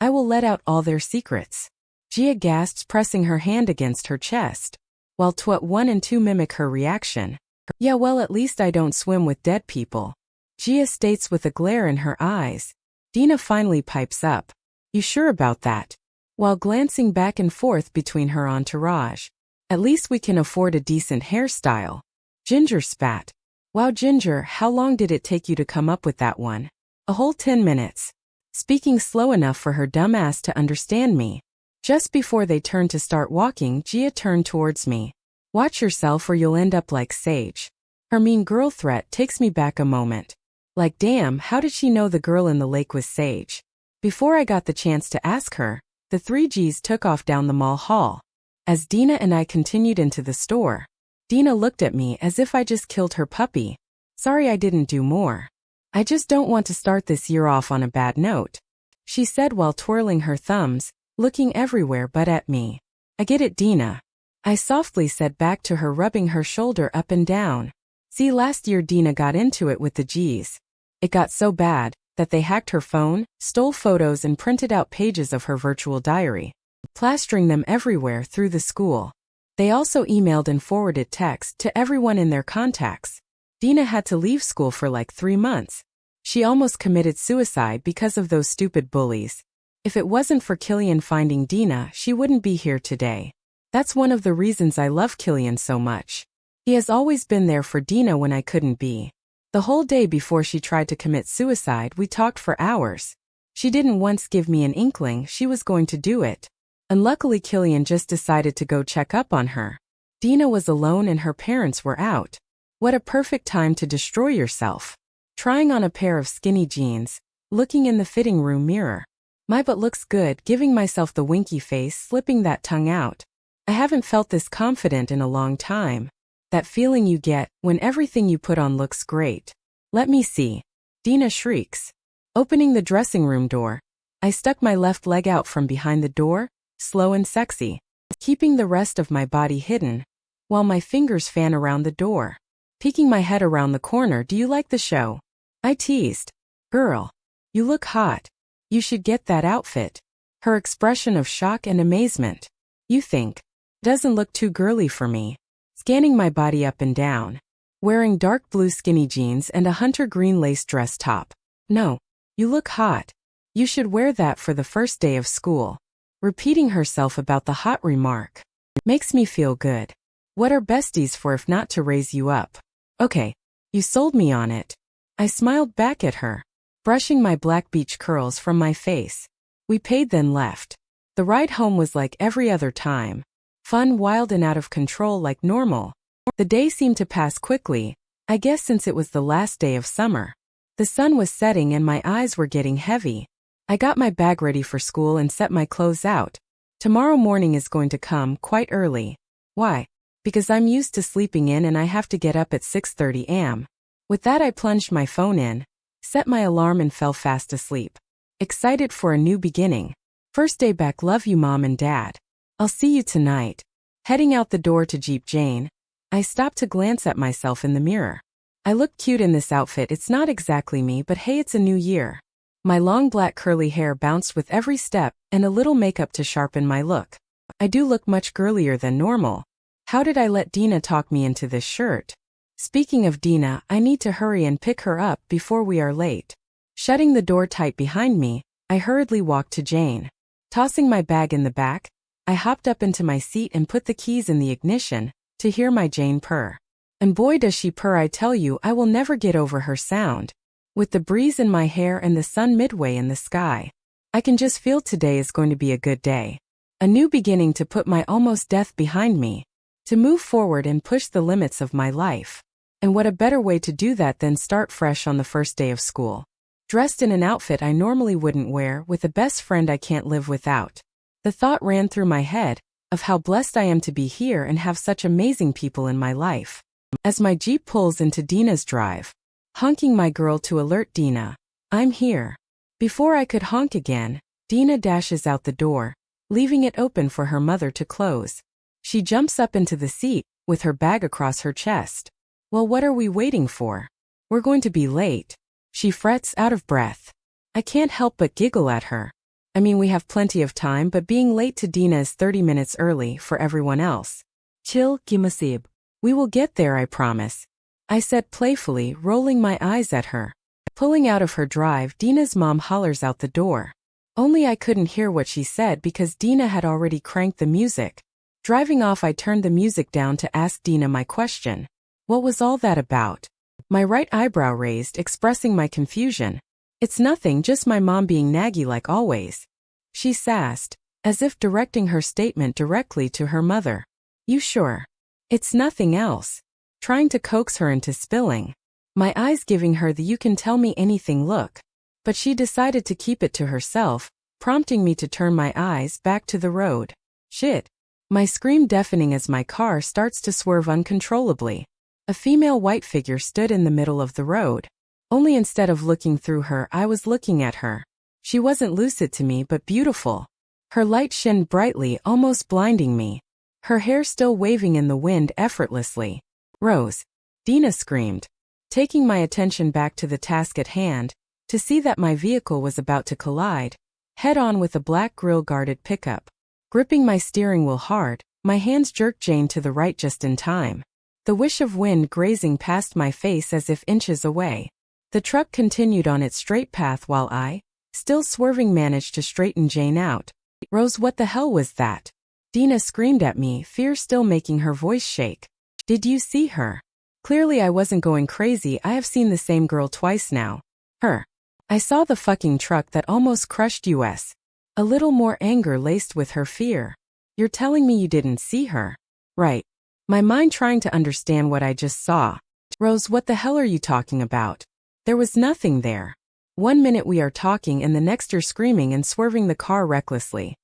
I will let out all their secrets. Gia gasps, pressing her hand against her chest. While twat 1 and 2 mimic her reaction. Yeah, well, at least I don't swim with dead people. Gia states with a glare in her eyes. Dina finally pipes up. You sure about that? While glancing back and forth between her entourage. At least we can afford a decent hairstyle. Ginger spat. Wow, Ginger, how long did it take you to come up with that one? A whole 10 minutes. Speaking slow enough for her dumb ass to understand me. Just before they turned to start walking, Gia turned towards me. Watch yourself or you'll end up like Sage. Her mean girl threat takes me back a moment. Like damn, how did she know the girl in the lake was Sage? Before I got the chance to ask her, the three Gs took off down the mall hall. As Dina and I continued into the store, Dina looked at me as if I just killed her puppy. Sorry I didn't do more. I just don't want to start this year off on a bad note, she said while twirling her thumbs, looking everywhere but at me. I get it, Dina, I softly said back to her, rubbing her shoulder up and down. See, last year Dina got into it with the Gs. It got so bad that they hacked her phone, stole photos and printed out pages of her virtual diary, plastering them everywhere through the school. They also emailed and forwarded text to everyone in their contacts. Dina had to leave school for like 3 months. She almost committed suicide because of those stupid bullies. If it wasn't for Killian finding Dina, she wouldn't be here today. That's one of the reasons I love Killian so much. He has always been there for Dina when I couldn't be. The whole day before she tried to commit suicide, we talked for hours. She didn't once give me an inkling she was going to do it. Unluckily, Killian just decided to go check up on her. Dina was alone and her parents were out. What a perfect time to destroy yourself. Trying on a pair of skinny jeans, looking in the fitting room mirror. My butt looks good, giving myself the winky face, slipping that tongue out. I haven't felt this confident in a long time. That feeling you get when everything you put on looks great. Let me see. Dina shrieks. Opening the dressing room door, I stuck my left leg out from behind the door, slow and sexy, keeping the rest of my body hidden, while my fingers fan around the door. Peeking my head around the corner, do you like the show? I teased. Girl, you look hot. You should get that outfit. Her expression of shock and amazement. You think? Doesn't look too girly for me. Scanning my body up and down. Wearing dark blue skinny jeans and a hunter green lace dress top. No, you look hot. You should wear that for the first day of school. Repeating herself about the hot remark. Makes me feel good. What are besties for if not to raise you up? Okay, you sold me on it. I smiled back at her, brushing my black beach curls from my face. We paid then left. The ride home was like every other time. Fun, wild and out of control like normal. The day seemed to pass quickly, I guess since it was the last day of summer. The sun was setting and my eyes were getting heavy. I got my bag ready for school and set my clothes out. Tomorrow morning is going to come quite early. Why? Because I'm used to sleeping in and I have to get up at 6:30 am. With that I plunged my phone in, set my alarm and fell fast asleep. Excited for a new beginning. First day back, love you mom and dad. I'll see you tonight. Heading out the door to Jeep Jane, I stopped to glance at myself in the mirror. I look cute in this outfit. It's not exactly me, but hey, it's a new year. My long black curly hair bounced with every step and a little makeup to sharpen my look. I do look much girlier than normal. How did I let Dina talk me into this shirt? Speaking of Dina, I need to hurry and pick her up before we are late. Shutting the door tight behind me, I hurriedly walked to Jane. Tossing my bag in the back, I hopped up into my seat and put the keys in the ignition to hear my Jane purr. And boy does she purr, I tell you, I will never get over her sound. With the breeze in my hair and the sun midway in the sky, I can just feel today is going to be a good day. A new beginning to put my almost death behind me, to move forward and push the limits of my life. And what a better way to do that than start fresh on the first day of school. Dressed in an outfit I normally wouldn't wear, with a best friend I can't live without. The thought ran through my head of how blessed I am to be here and have such amazing people in my life. As my Jeep pulls into Dina's drive, honking my girl to alert Dina, I'm here. Before I could honk again, Dina dashes out the door, leaving it open for her mother to close. She jumps up into the seat, with her bag across her chest. Well, what are we waiting for? We're going to be late. She frets, out of breath. I can't help but giggle at her. I mean, we have plenty of time, but being late to Dina is 30 minutes early for everyone else. Chill, Gimasib. We will get there, I promise. I said playfully, rolling my eyes at her. Pulling out of her drive, Dina's mom hollers out the door. Only I couldn't hear what she said because Dina had already cranked the music. Driving off, I turned the music down to ask Dina my question. What was all that about? My right eyebrow raised, expressing my confusion. It's nothing, just my mom being naggy like always. She sassed, as if directing her statement directly to her mother. You sure? It's nothing else. Trying to coax her into spilling. My eyes giving her the you can tell me anything look. But she decided to keep it to herself, prompting me to turn my eyes back to the road. Shit. My scream deafening as my car starts to swerve uncontrollably. A female white figure stood in the middle of the road. Only instead of looking through her, I was looking at her. She wasn't lucid to me but beautiful. Her light shined brightly, almost blinding me. Her hair still waving in the wind effortlessly. Rose. Dina screamed, taking my attention back to the task at hand, to see that my vehicle was about to collide, head-on with a black grille-guarded pickup. Gripping my steering wheel hard, my hands jerked Jane to the right just in time. The whish of wind grazing past my face as if inches away. The truck continued on its straight path while I, still swerving, managed to straighten Jane out. Rose, what the hell was that? Dina screamed at me, fear still making her voice shake. Did you see her? Clearly I wasn't going crazy, I have seen the same girl twice now. Her. I saw the fucking truck that almost crushed us. A little more anger laced with her fear. You're telling me you didn't see her? Right. My mind trying to understand what I just saw. Rose, what the hell are you talking about? There was nothing there. 1 minute we are talking and the next you're screaming and swerving the car recklessly.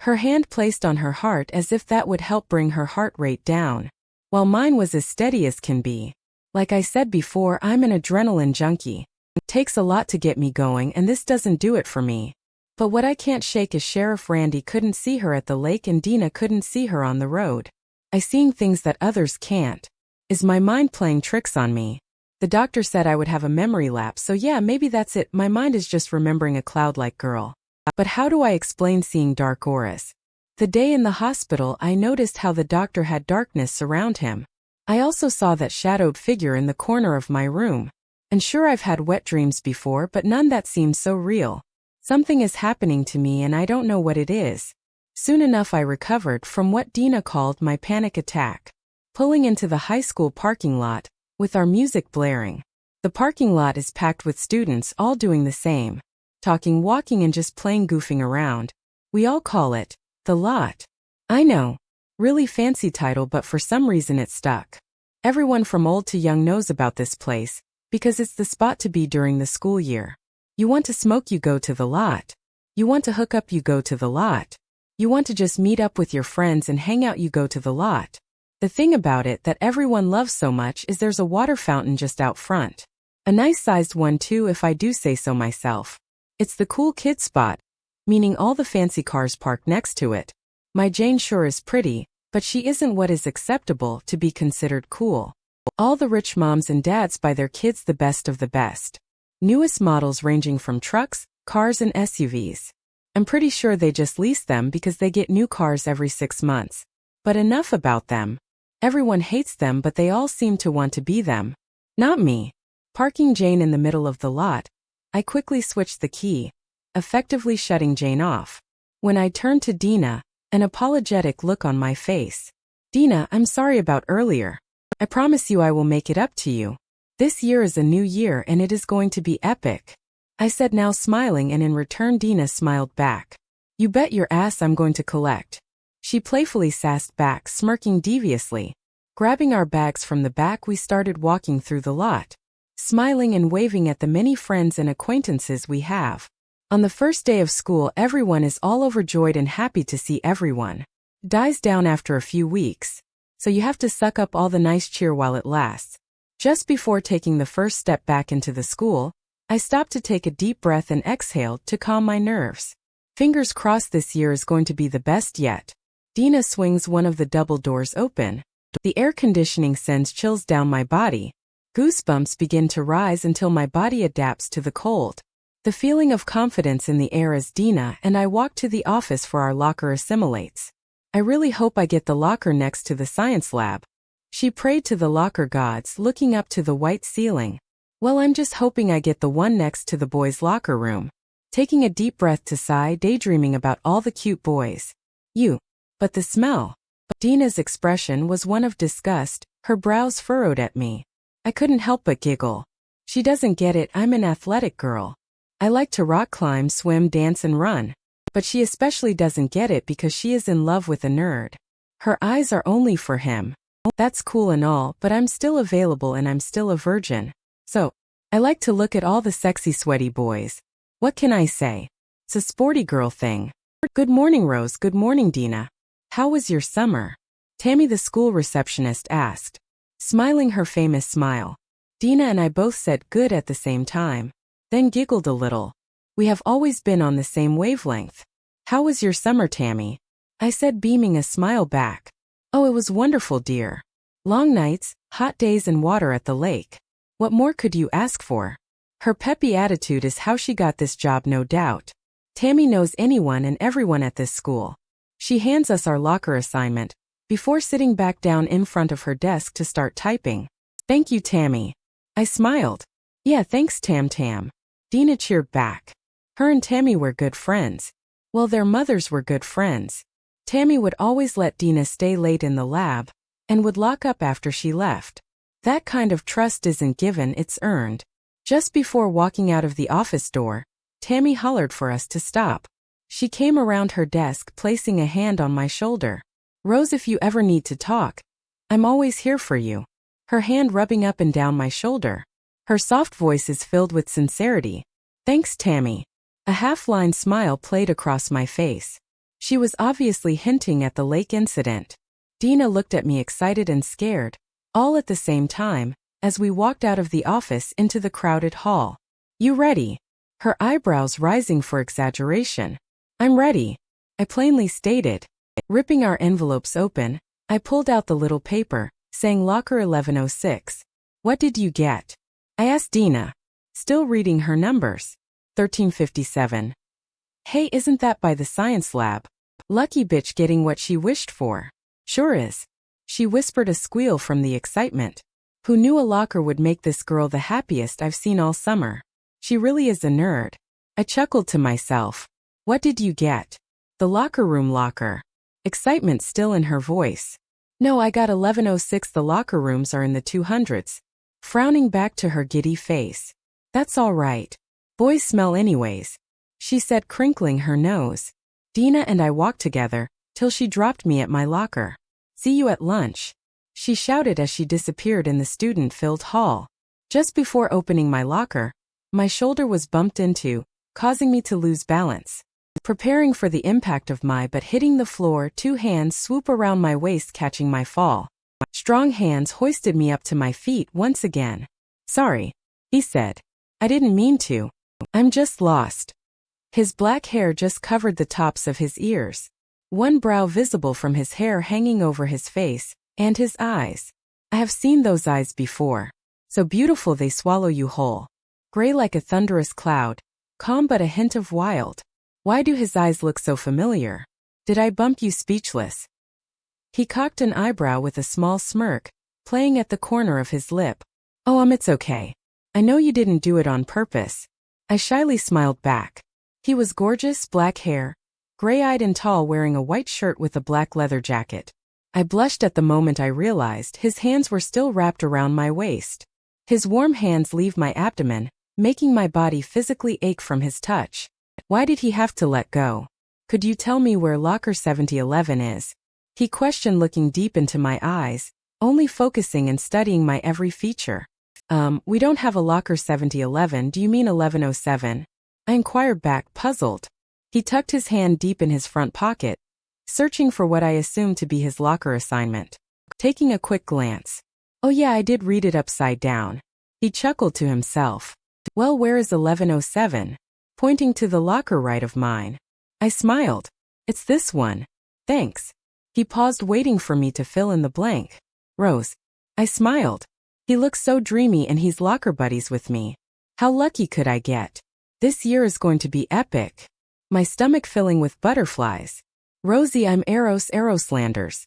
Her hand placed on her heart as if that would help bring her heart rate down, while mine was as steady as can be. Like I said before, I'm an adrenaline junkie. It takes a lot to get me going and this doesn't do it for me. But what I can't shake is Sheriff Randy couldn't see her at the lake and Dina couldn't see her on the road. I seeing things that others can't. Is my mind playing tricks on me? The doctor said I would have a memory lapse, so yeah, maybe that's it. My mind is just remembering a cloud-like girl. But how do I explain seeing dark auras? The day in the hospital, I noticed how the doctor had darkness surround him. I also saw that shadowed figure in the corner of my room. And sure, I've had wet dreams before, but none that seemed so real. Something is happening to me and I don't know what it is. Soon enough I recovered from what Dina called my panic attack. Pulling into the high school parking lot, with our music blaring. The parking lot is packed with students all doing the same. Talking, walking and just plain goofing around. We all call it, the lot. I know. Really fancy title, but for some reason it stuck. Everyone from old to young knows about this place, because it's the spot to be during the school year. You want to smoke, you go to the lot. You want to hook up, you go to the lot. You want to just meet up with your friends and hang out, you go to the lot. The thing about it that everyone loves so much is there's a water fountain just out front. A nice sized one too, if I do say so myself. It's the cool kid spot, meaning all the fancy cars parked next to it. My Jane sure is pretty, but she isn't what is acceptable to be considered cool. All the rich moms and dads buy their kids the best of the best. Newest models ranging from trucks, cars and SUVs. I'm pretty sure they just lease them because they get new cars every 6 months. But enough about them. Everyone hates them, but they all seem to want to be them. Not me. Parking Jane in the middle of the lot, I quickly switched the key, effectively shutting Jane off. When I turned to Dina, an apologetic look on my face. Dina, I'm sorry about earlier. I promise you I will make it up to you. This year is a new year and it is going to be epic. I said, now smiling, and in return Dina smiled back. You bet your ass I'm going to collect. She playfully sassed back, smirking deviously. Grabbing our bags from the back, we started walking through the lot, smiling and waving at the many friends and acquaintances we have. On the first day of school, everyone is all overjoyed and happy to see everyone. Dies down after a few weeks, so you have to suck up all the nice cheer while it lasts. Just before taking the first step back into the school, I stopped to take a deep breath and exhaled to calm my nerves. Fingers crossed this year is going to be the best yet. Dina swings one of the double doors open. The air conditioning sends chills down my body. Goosebumps begin to rise until my body adapts to the cold. The feeling of confidence in the air as Dina and I walk to the office for our locker assimilates. I really hope I get the locker next to the science lab. She prayed to the locker gods, looking up to the white ceiling. Well, I'm just hoping I get the one next to the boys' locker room. Taking a deep breath to sigh, daydreaming about all the cute boys. But the smell. Dina's expression was one of disgust, her brows furrowed at me. I couldn't help but giggle. She doesn't get it, I'm an athletic girl. I like to rock climb, swim, dance and run. But she especially doesn't get it because she is in love with a nerd. Her eyes are only for him. That's cool and all, but I'm still available and I'm still a virgin. So, I like to look at all the sexy sweaty boys. What can I say? It's a sporty girl thing. Good morning, Rose. Good morning, Dina. How was your summer? Tammy, the school receptionist, asked, smiling her famous smile. Dina and I both said good at the same time, then giggled a little. We have always been on the same wavelength. How was your summer, Tammy? I said, beaming a smile back. Oh, it was wonderful, dear. Long nights, hot days and water at the lake. What more could you ask for? Her peppy attitude is how she got this job, no doubt. Tammy knows anyone and everyone at this school. She hands us our locker assignment, before sitting back down in front of her desk to start typing. Thank you, Tammy. I smiled. Yeah, thanks, Tam. Dina cheered back. Her and Tammy were good friends. Well, their mothers were good friends. Tammy would always let Dina stay late in the lab, and would lock up after she left. That kind of trust isn't given, it's earned. Just before walking out of the office door, Tammy hollered for us to stop. She came around her desk, placing a hand on my shoulder. Rose, if you ever need to talk, I'm always here for you. Her hand rubbing up and down my shoulder. Her soft voice is filled with sincerity. Thanks, Tammy. A half-line smile played across my face. She was obviously hinting at the lake incident. Dina looked at me excited and scared, all at the same time, as we walked out of the office into the crowded hall. You ready? Her eyebrows rising for exaggeration. I'm ready, I plainly stated. Ripping our envelopes open, I pulled out the little paper, saying locker 1106. What did you get? I asked Dina, still reading her numbers. 1357. Hey, isn't that by the science lab? Lucky bitch getting what she wished for. Sure is. She whispered, a squeal from the excitement. Who knew a locker would make this girl the happiest I've seen all summer? She really is a nerd. I chuckled to myself. What did you get? The locker room locker. Excitement still in her voice. No, I got 1106. The locker rooms are in the 200s. Frowning back to her giddy face. That's all right. Boys smell anyways, she said, crinkling her nose. Dina and I walked together, till she dropped me at my locker. See you at lunch, she shouted as she disappeared in the student-filled hall. Just before opening my locker, my shoulder was bumped into, causing me to lose balance. Preparing for the impact of my butt hitting the floor, two hands swoop around my waist, catching my fall. Strong hands hoisted me up to my feet once again. Sorry, he said. I didn't mean to. I'm just lost. His black hair just covered the tops of his ears. One brow visible from his hair hanging over his face, and his eyes. I have seen those eyes before. So beautiful they swallow you whole. Gray like a thunderous cloud, calm but a hint of wild. Why do his eyes look so familiar? Did I bump you speechless? He cocked an eyebrow with a small smirk, playing at the corner of his lip. Oh, it's okay. I know you didn't do it on purpose. I shyly smiled back. He was gorgeous, black hair, gray-eyed and tall, wearing a white shirt with a black leather jacket. I blushed at the moment I realized his hands were still wrapped around my waist. His warm hands leave my abdomen, making my body physically ache from his touch. Why did he have to let go? Could you tell me where locker 7011 is? He questioned, looking deep into my eyes, only focusing and studying my every feature. We don't have a locker 7011, do you mean 1107? I inquired back, puzzled. He tucked his hand deep in his front pocket, searching for what I assumed to be his locker assignment. Taking a quick glance. Oh yeah, I did read it upside down. He chuckled to himself. Well, where is 1107? Pointing to the locker right of mine. I smiled. It's this one. Thanks. He paused, waiting for me to fill in the blank. Rose. I smiled. He looks so dreamy and he's locker buddies with me. How lucky could I get? This year is going to be epic. My stomach filling with butterflies. Rosie, I'm Eroslanders.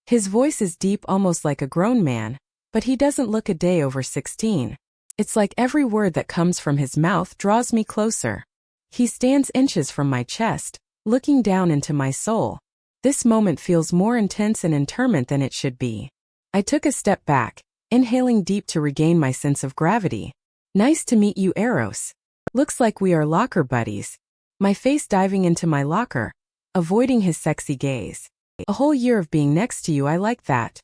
His voice is deep, almost like a grown man, but he doesn't look a day over 16. It's like every word that comes from his mouth draws me closer. He stands inches from my chest, looking down into my soul. This moment feels more intense and interment than it should be. I took a step back, inhaling deep to regain my sense of gravity. Nice to meet you, Eros. Looks like we are locker buddies. My face diving into my locker, avoiding his sexy gaze. A whole year of being next to you, I like that.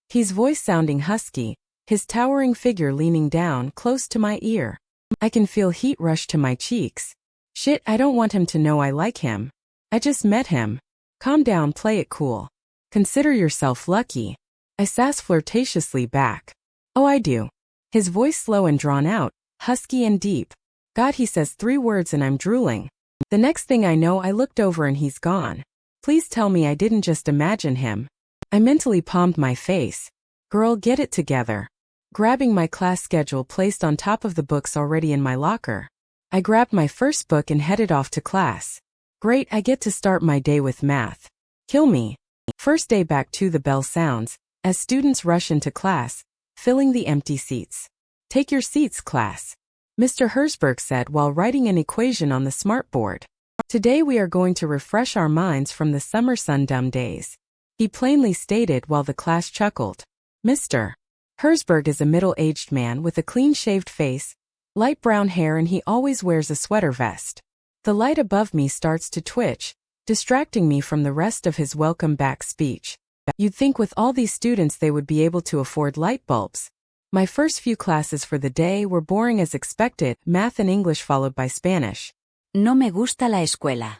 His voice sounding husky, his towering figure leaning down close to my ear. I can feel heat rush to my cheeks. Shit, I don't want him to know I like him. I just met him. Calm down, play it cool. Consider yourself lucky. I sass flirtatiously back. Oh, I do. His voice slow and drawn out, husky and deep. God, he says 3 words and I'm drooling. The next thing I know, I looked over and he's gone. Please tell me I didn't just imagine him. I mentally palmed my face. Girl, get it together. Grabbing my class schedule placed on top of the books already in my locker, I grabbed my first book and headed off to class. Great, I get to start my day with math. Kill me. First day back to the bell sounds, as students rush into class, filling the empty seats. Take your seats, class. Mr. Herzberg said while writing an equation on the smartboard. Today we are going to refresh our minds from the summer sun dumb days. He plainly stated while the class chuckled. Mr. Herzberg is a middle-aged man with a clean-shaved face, light brown hair, and he always wears a sweater vest. The light above me starts to twitch, distracting me from the rest of his welcome back speech. You'd think with all these students they would be able to afford light bulbs. My first few classes for the day were boring as expected, math and English followed by Spanish. No me gusta la escuela.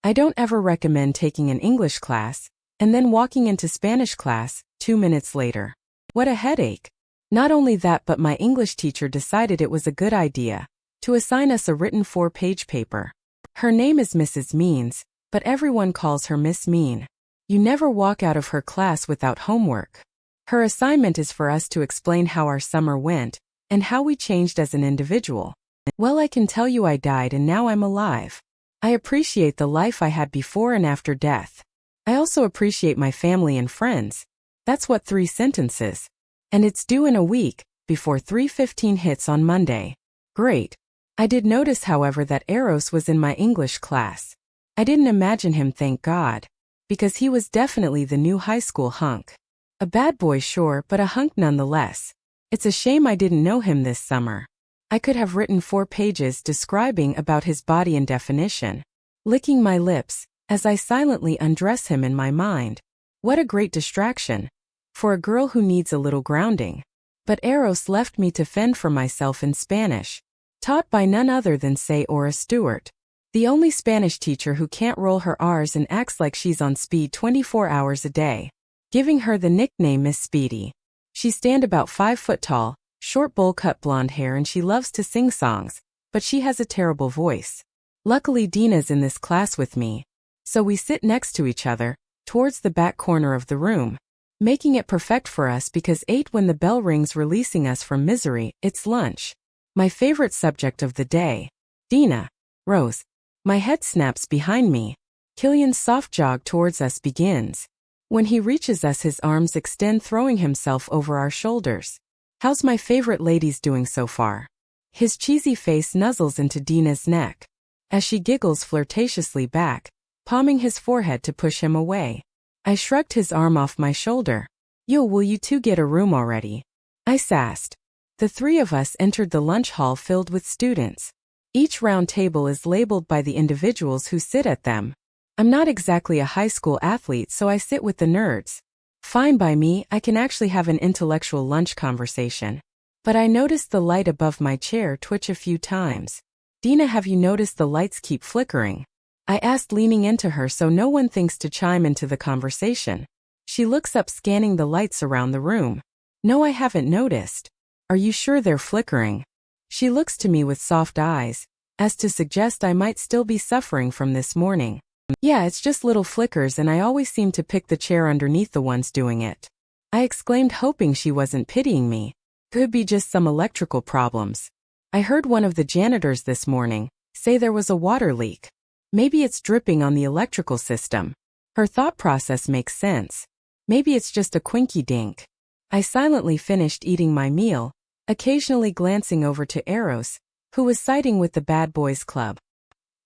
I don't ever recommend taking an English class, and then walking into Spanish class, 2 minutes later. What a headache. Not only that, but my English teacher decided it was a good idea to assign us a written 4-page paper. Her name is Mrs. Means, but everyone calls her Miss Mean. You never walk out of her class without homework. Her assignment is for us to explain how our summer went and how we changed as an individual. Well, I can tell you I died and now I'm alive. I appreciate the life I had before and after death. I also appreciate my family and friends. That's what 3 sentences. And it's due in a week, before 3:15 hits on Monday. Great. I did notice, however, that Eros was in my English class. I didn't imagine him, thank God, because he was definitely the new high school hunk. A bad boy, sure, but a hunk nonetheless. It's a shame I didn't know him this summer. I could have written 4 pages describing about his body and definition, licking my lips as I silently undress him in my mind. What a great distraction for a girl who needs a little grounding. But Eros left me to fend for myself in Spanish, taught by none other than Ora Stewart, the only Spanish teacher who can't roll her R's and acts like she's on speed 24 hours a day, giving her the nickname Miss Speedy. She stand about 5 foot tall, short bowl-cut blonde hair, and she loves to sing songs, but she has a terrible voice. Luckily Dina's in this class with me, so we sit next to each other, towards the back corner of the room, making it perfect for us because 8 when the bell rings releasing us from misery, it's lunch. My favorite subject of the day. Dina. Rose. My head snaps behind me. Killian's soft jog towards us begins. When he reaches us, his arms extend, throwing himself over our shoulders. How's my favorite ladies doing so far? His cheesy face nuzzles into Dina's neck, as she giggles flirtatiously back, palming his forehead to push him away. I shrugged his arm off my shoulder. Yo, will you 2 get a room already? I sassed. The 3 of us entered the lunch hall filled with students. Each round table is labeled by the individuals who sit at them. I'm not exactly a high school athlete, so I sit with the nerds. Fine by me, I can actually have an intellectual lunch conversation. But I noticed the light above my chair twitch a few times. Dina, have you noticed the lights keep flickering? I asked, leaning into her so no one thinks to chime into the conversation. She looks up, scanning the lights around the room. No, I haven't noticed. Are you sure they're flickering? She looks to me with soft eyes, as to suggest I might still be suffering from this morning. Yeah, it's just little flickers, and I always seem to pick the chair underneath the ones doing it. I exclaimed, hoping she wasn't pitying me. Could be just some electrical problems. I heard one of the janitors this morning say there was a water leak. Maybe it's dripping on the electrical system. Her thought process makes sense. Maybe it's just a quinky dink. I silently finished eating my meal, occasionally glancing over to Eros, who was siding with the Bad Boys Club.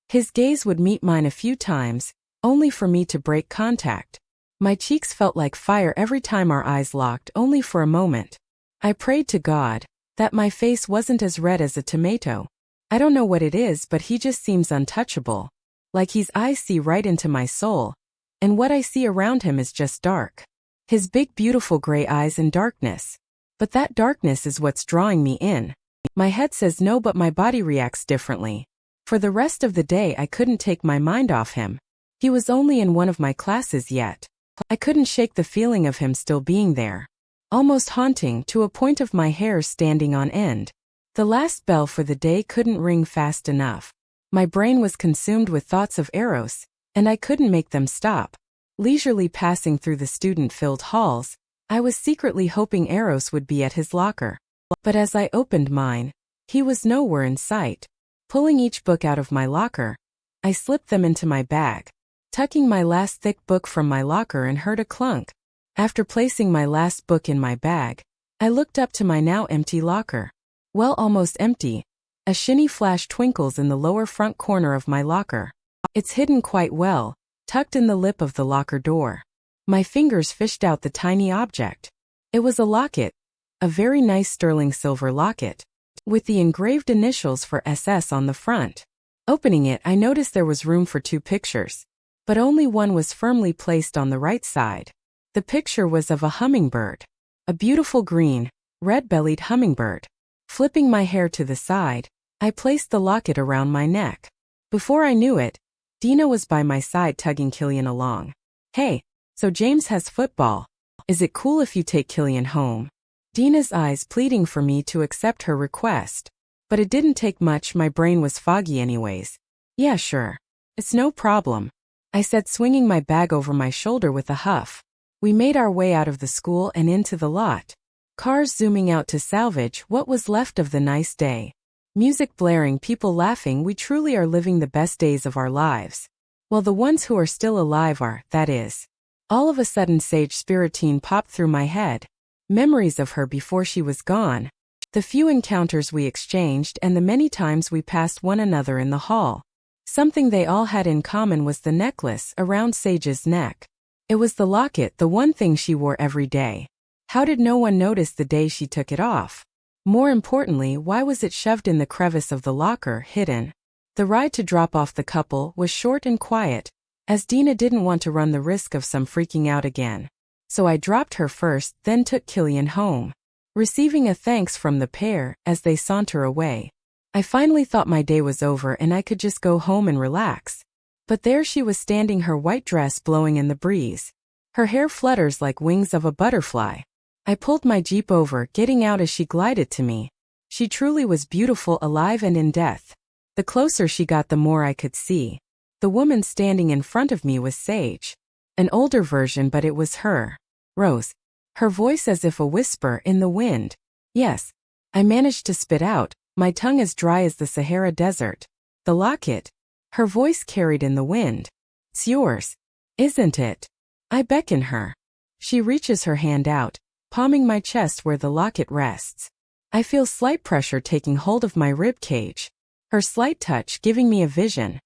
His gaze would meet mine a few times, only for me to break contact. My cheeks felt like fire every time our eyes locked, only for a moment. I prayed to God that my face wasn't as red as a tomato. I don't know what it is, but he just seems untouchable. Like his eyes see right into my soul, and what I see around him is just dark. His big beautiful gray eyes in darkness. But that darkness is what's drawing me in. My head says no, but my body reacts differently. For the rest of the day I couldn't take my mind off him. He was only in one of my classes yet. I couldn't shake the feeling of him still being there. Almost haunting, to a point of my hair standing on end. The last bell for the day couldn't ring fast enough. My brain was consumed with thoughts of Eros, and I couldn't make them stop. Leisurely passing through the student-filled halls, I was secretly hoping Eros would be at his locker. But as I opened mine, he was nowhere in sight. Pulling each book out of my locker, I slipped them into my bag. Tucking my last thick book from my locker and heard a clunk. After placing my last book in my bag, I looked up to my now empty locker. Well, almost empty. A shiny flash twinkles in the lower front corner of my locker. It's hidden quite well, tucked in the lip of the locker door. My fingers fished out the tiny object. It was a locket. A very nice sterling silver locket, with the engraved initials for SS on the front. Opening it, I noticed there was room for 2 pictures, but only one was firmly placed on the right side. The picture was of a hummingbird. A beautiful green, red-bellied hummingbird. Flipping my hair to the side, I placed the locket around my neck. Before I knew it, Dina was by my side tugging Killian along. Hey, so James has football. Is it cool if you take Killian home? Dina's eyes pleading for me to accept her request. But it didn't take much, my brain was foggy anyways. Yeah, sure. It's no problem, I said, swinging my bag over my shoulder with a huff. We made our way out of the school and into the lot. Cars zooming out to salvage what was left of the nice day. Music blaring, people laughing. We truly are living the best days of our lives. Well, the ones who are still alive are, that is. All of a sudden Sage Spiritine popped through my head. Memories of her before she was gone. The few encounters we exchanged and the many times we passed one another in the hall. Something they all had in common was the necklace around Sage's neck. It was the locket, the one thing she wore every day. How did no one notice the day she took it off? More importantly, why was it shoved in the crevice of the locker, hidden? The ride to drop off the couple was short and quiet, as Dina didn't want to run the risk of some freaking out again. So I dropped her first, then took Killian home. Receiving a thanks from the pair as they saunter away, I finally thought my day was over and I could just go home and relax. But there she was standing, her white dress blowing in the breeze. Her hair flutters like wings of a butterfly. I pulled my Jeep over, getting out as she glided to me. She truly was beautiful, alive and in death. The closer she got, the more I could see. The woman standing in front of me was Sage. An older version, but it was her. Rose. Her voice as if a whisper in the wind. Yes. I managed to spit out, my tongue as dry as the Sahara Desert. The locket. Her voice carried in the wind. It's yours, isn't it? I beckon her. She reaches her hand out, palming my chest where the locket rests. I feel slight pressure taking hold of my rib cage. Her slight touch giving me a vision.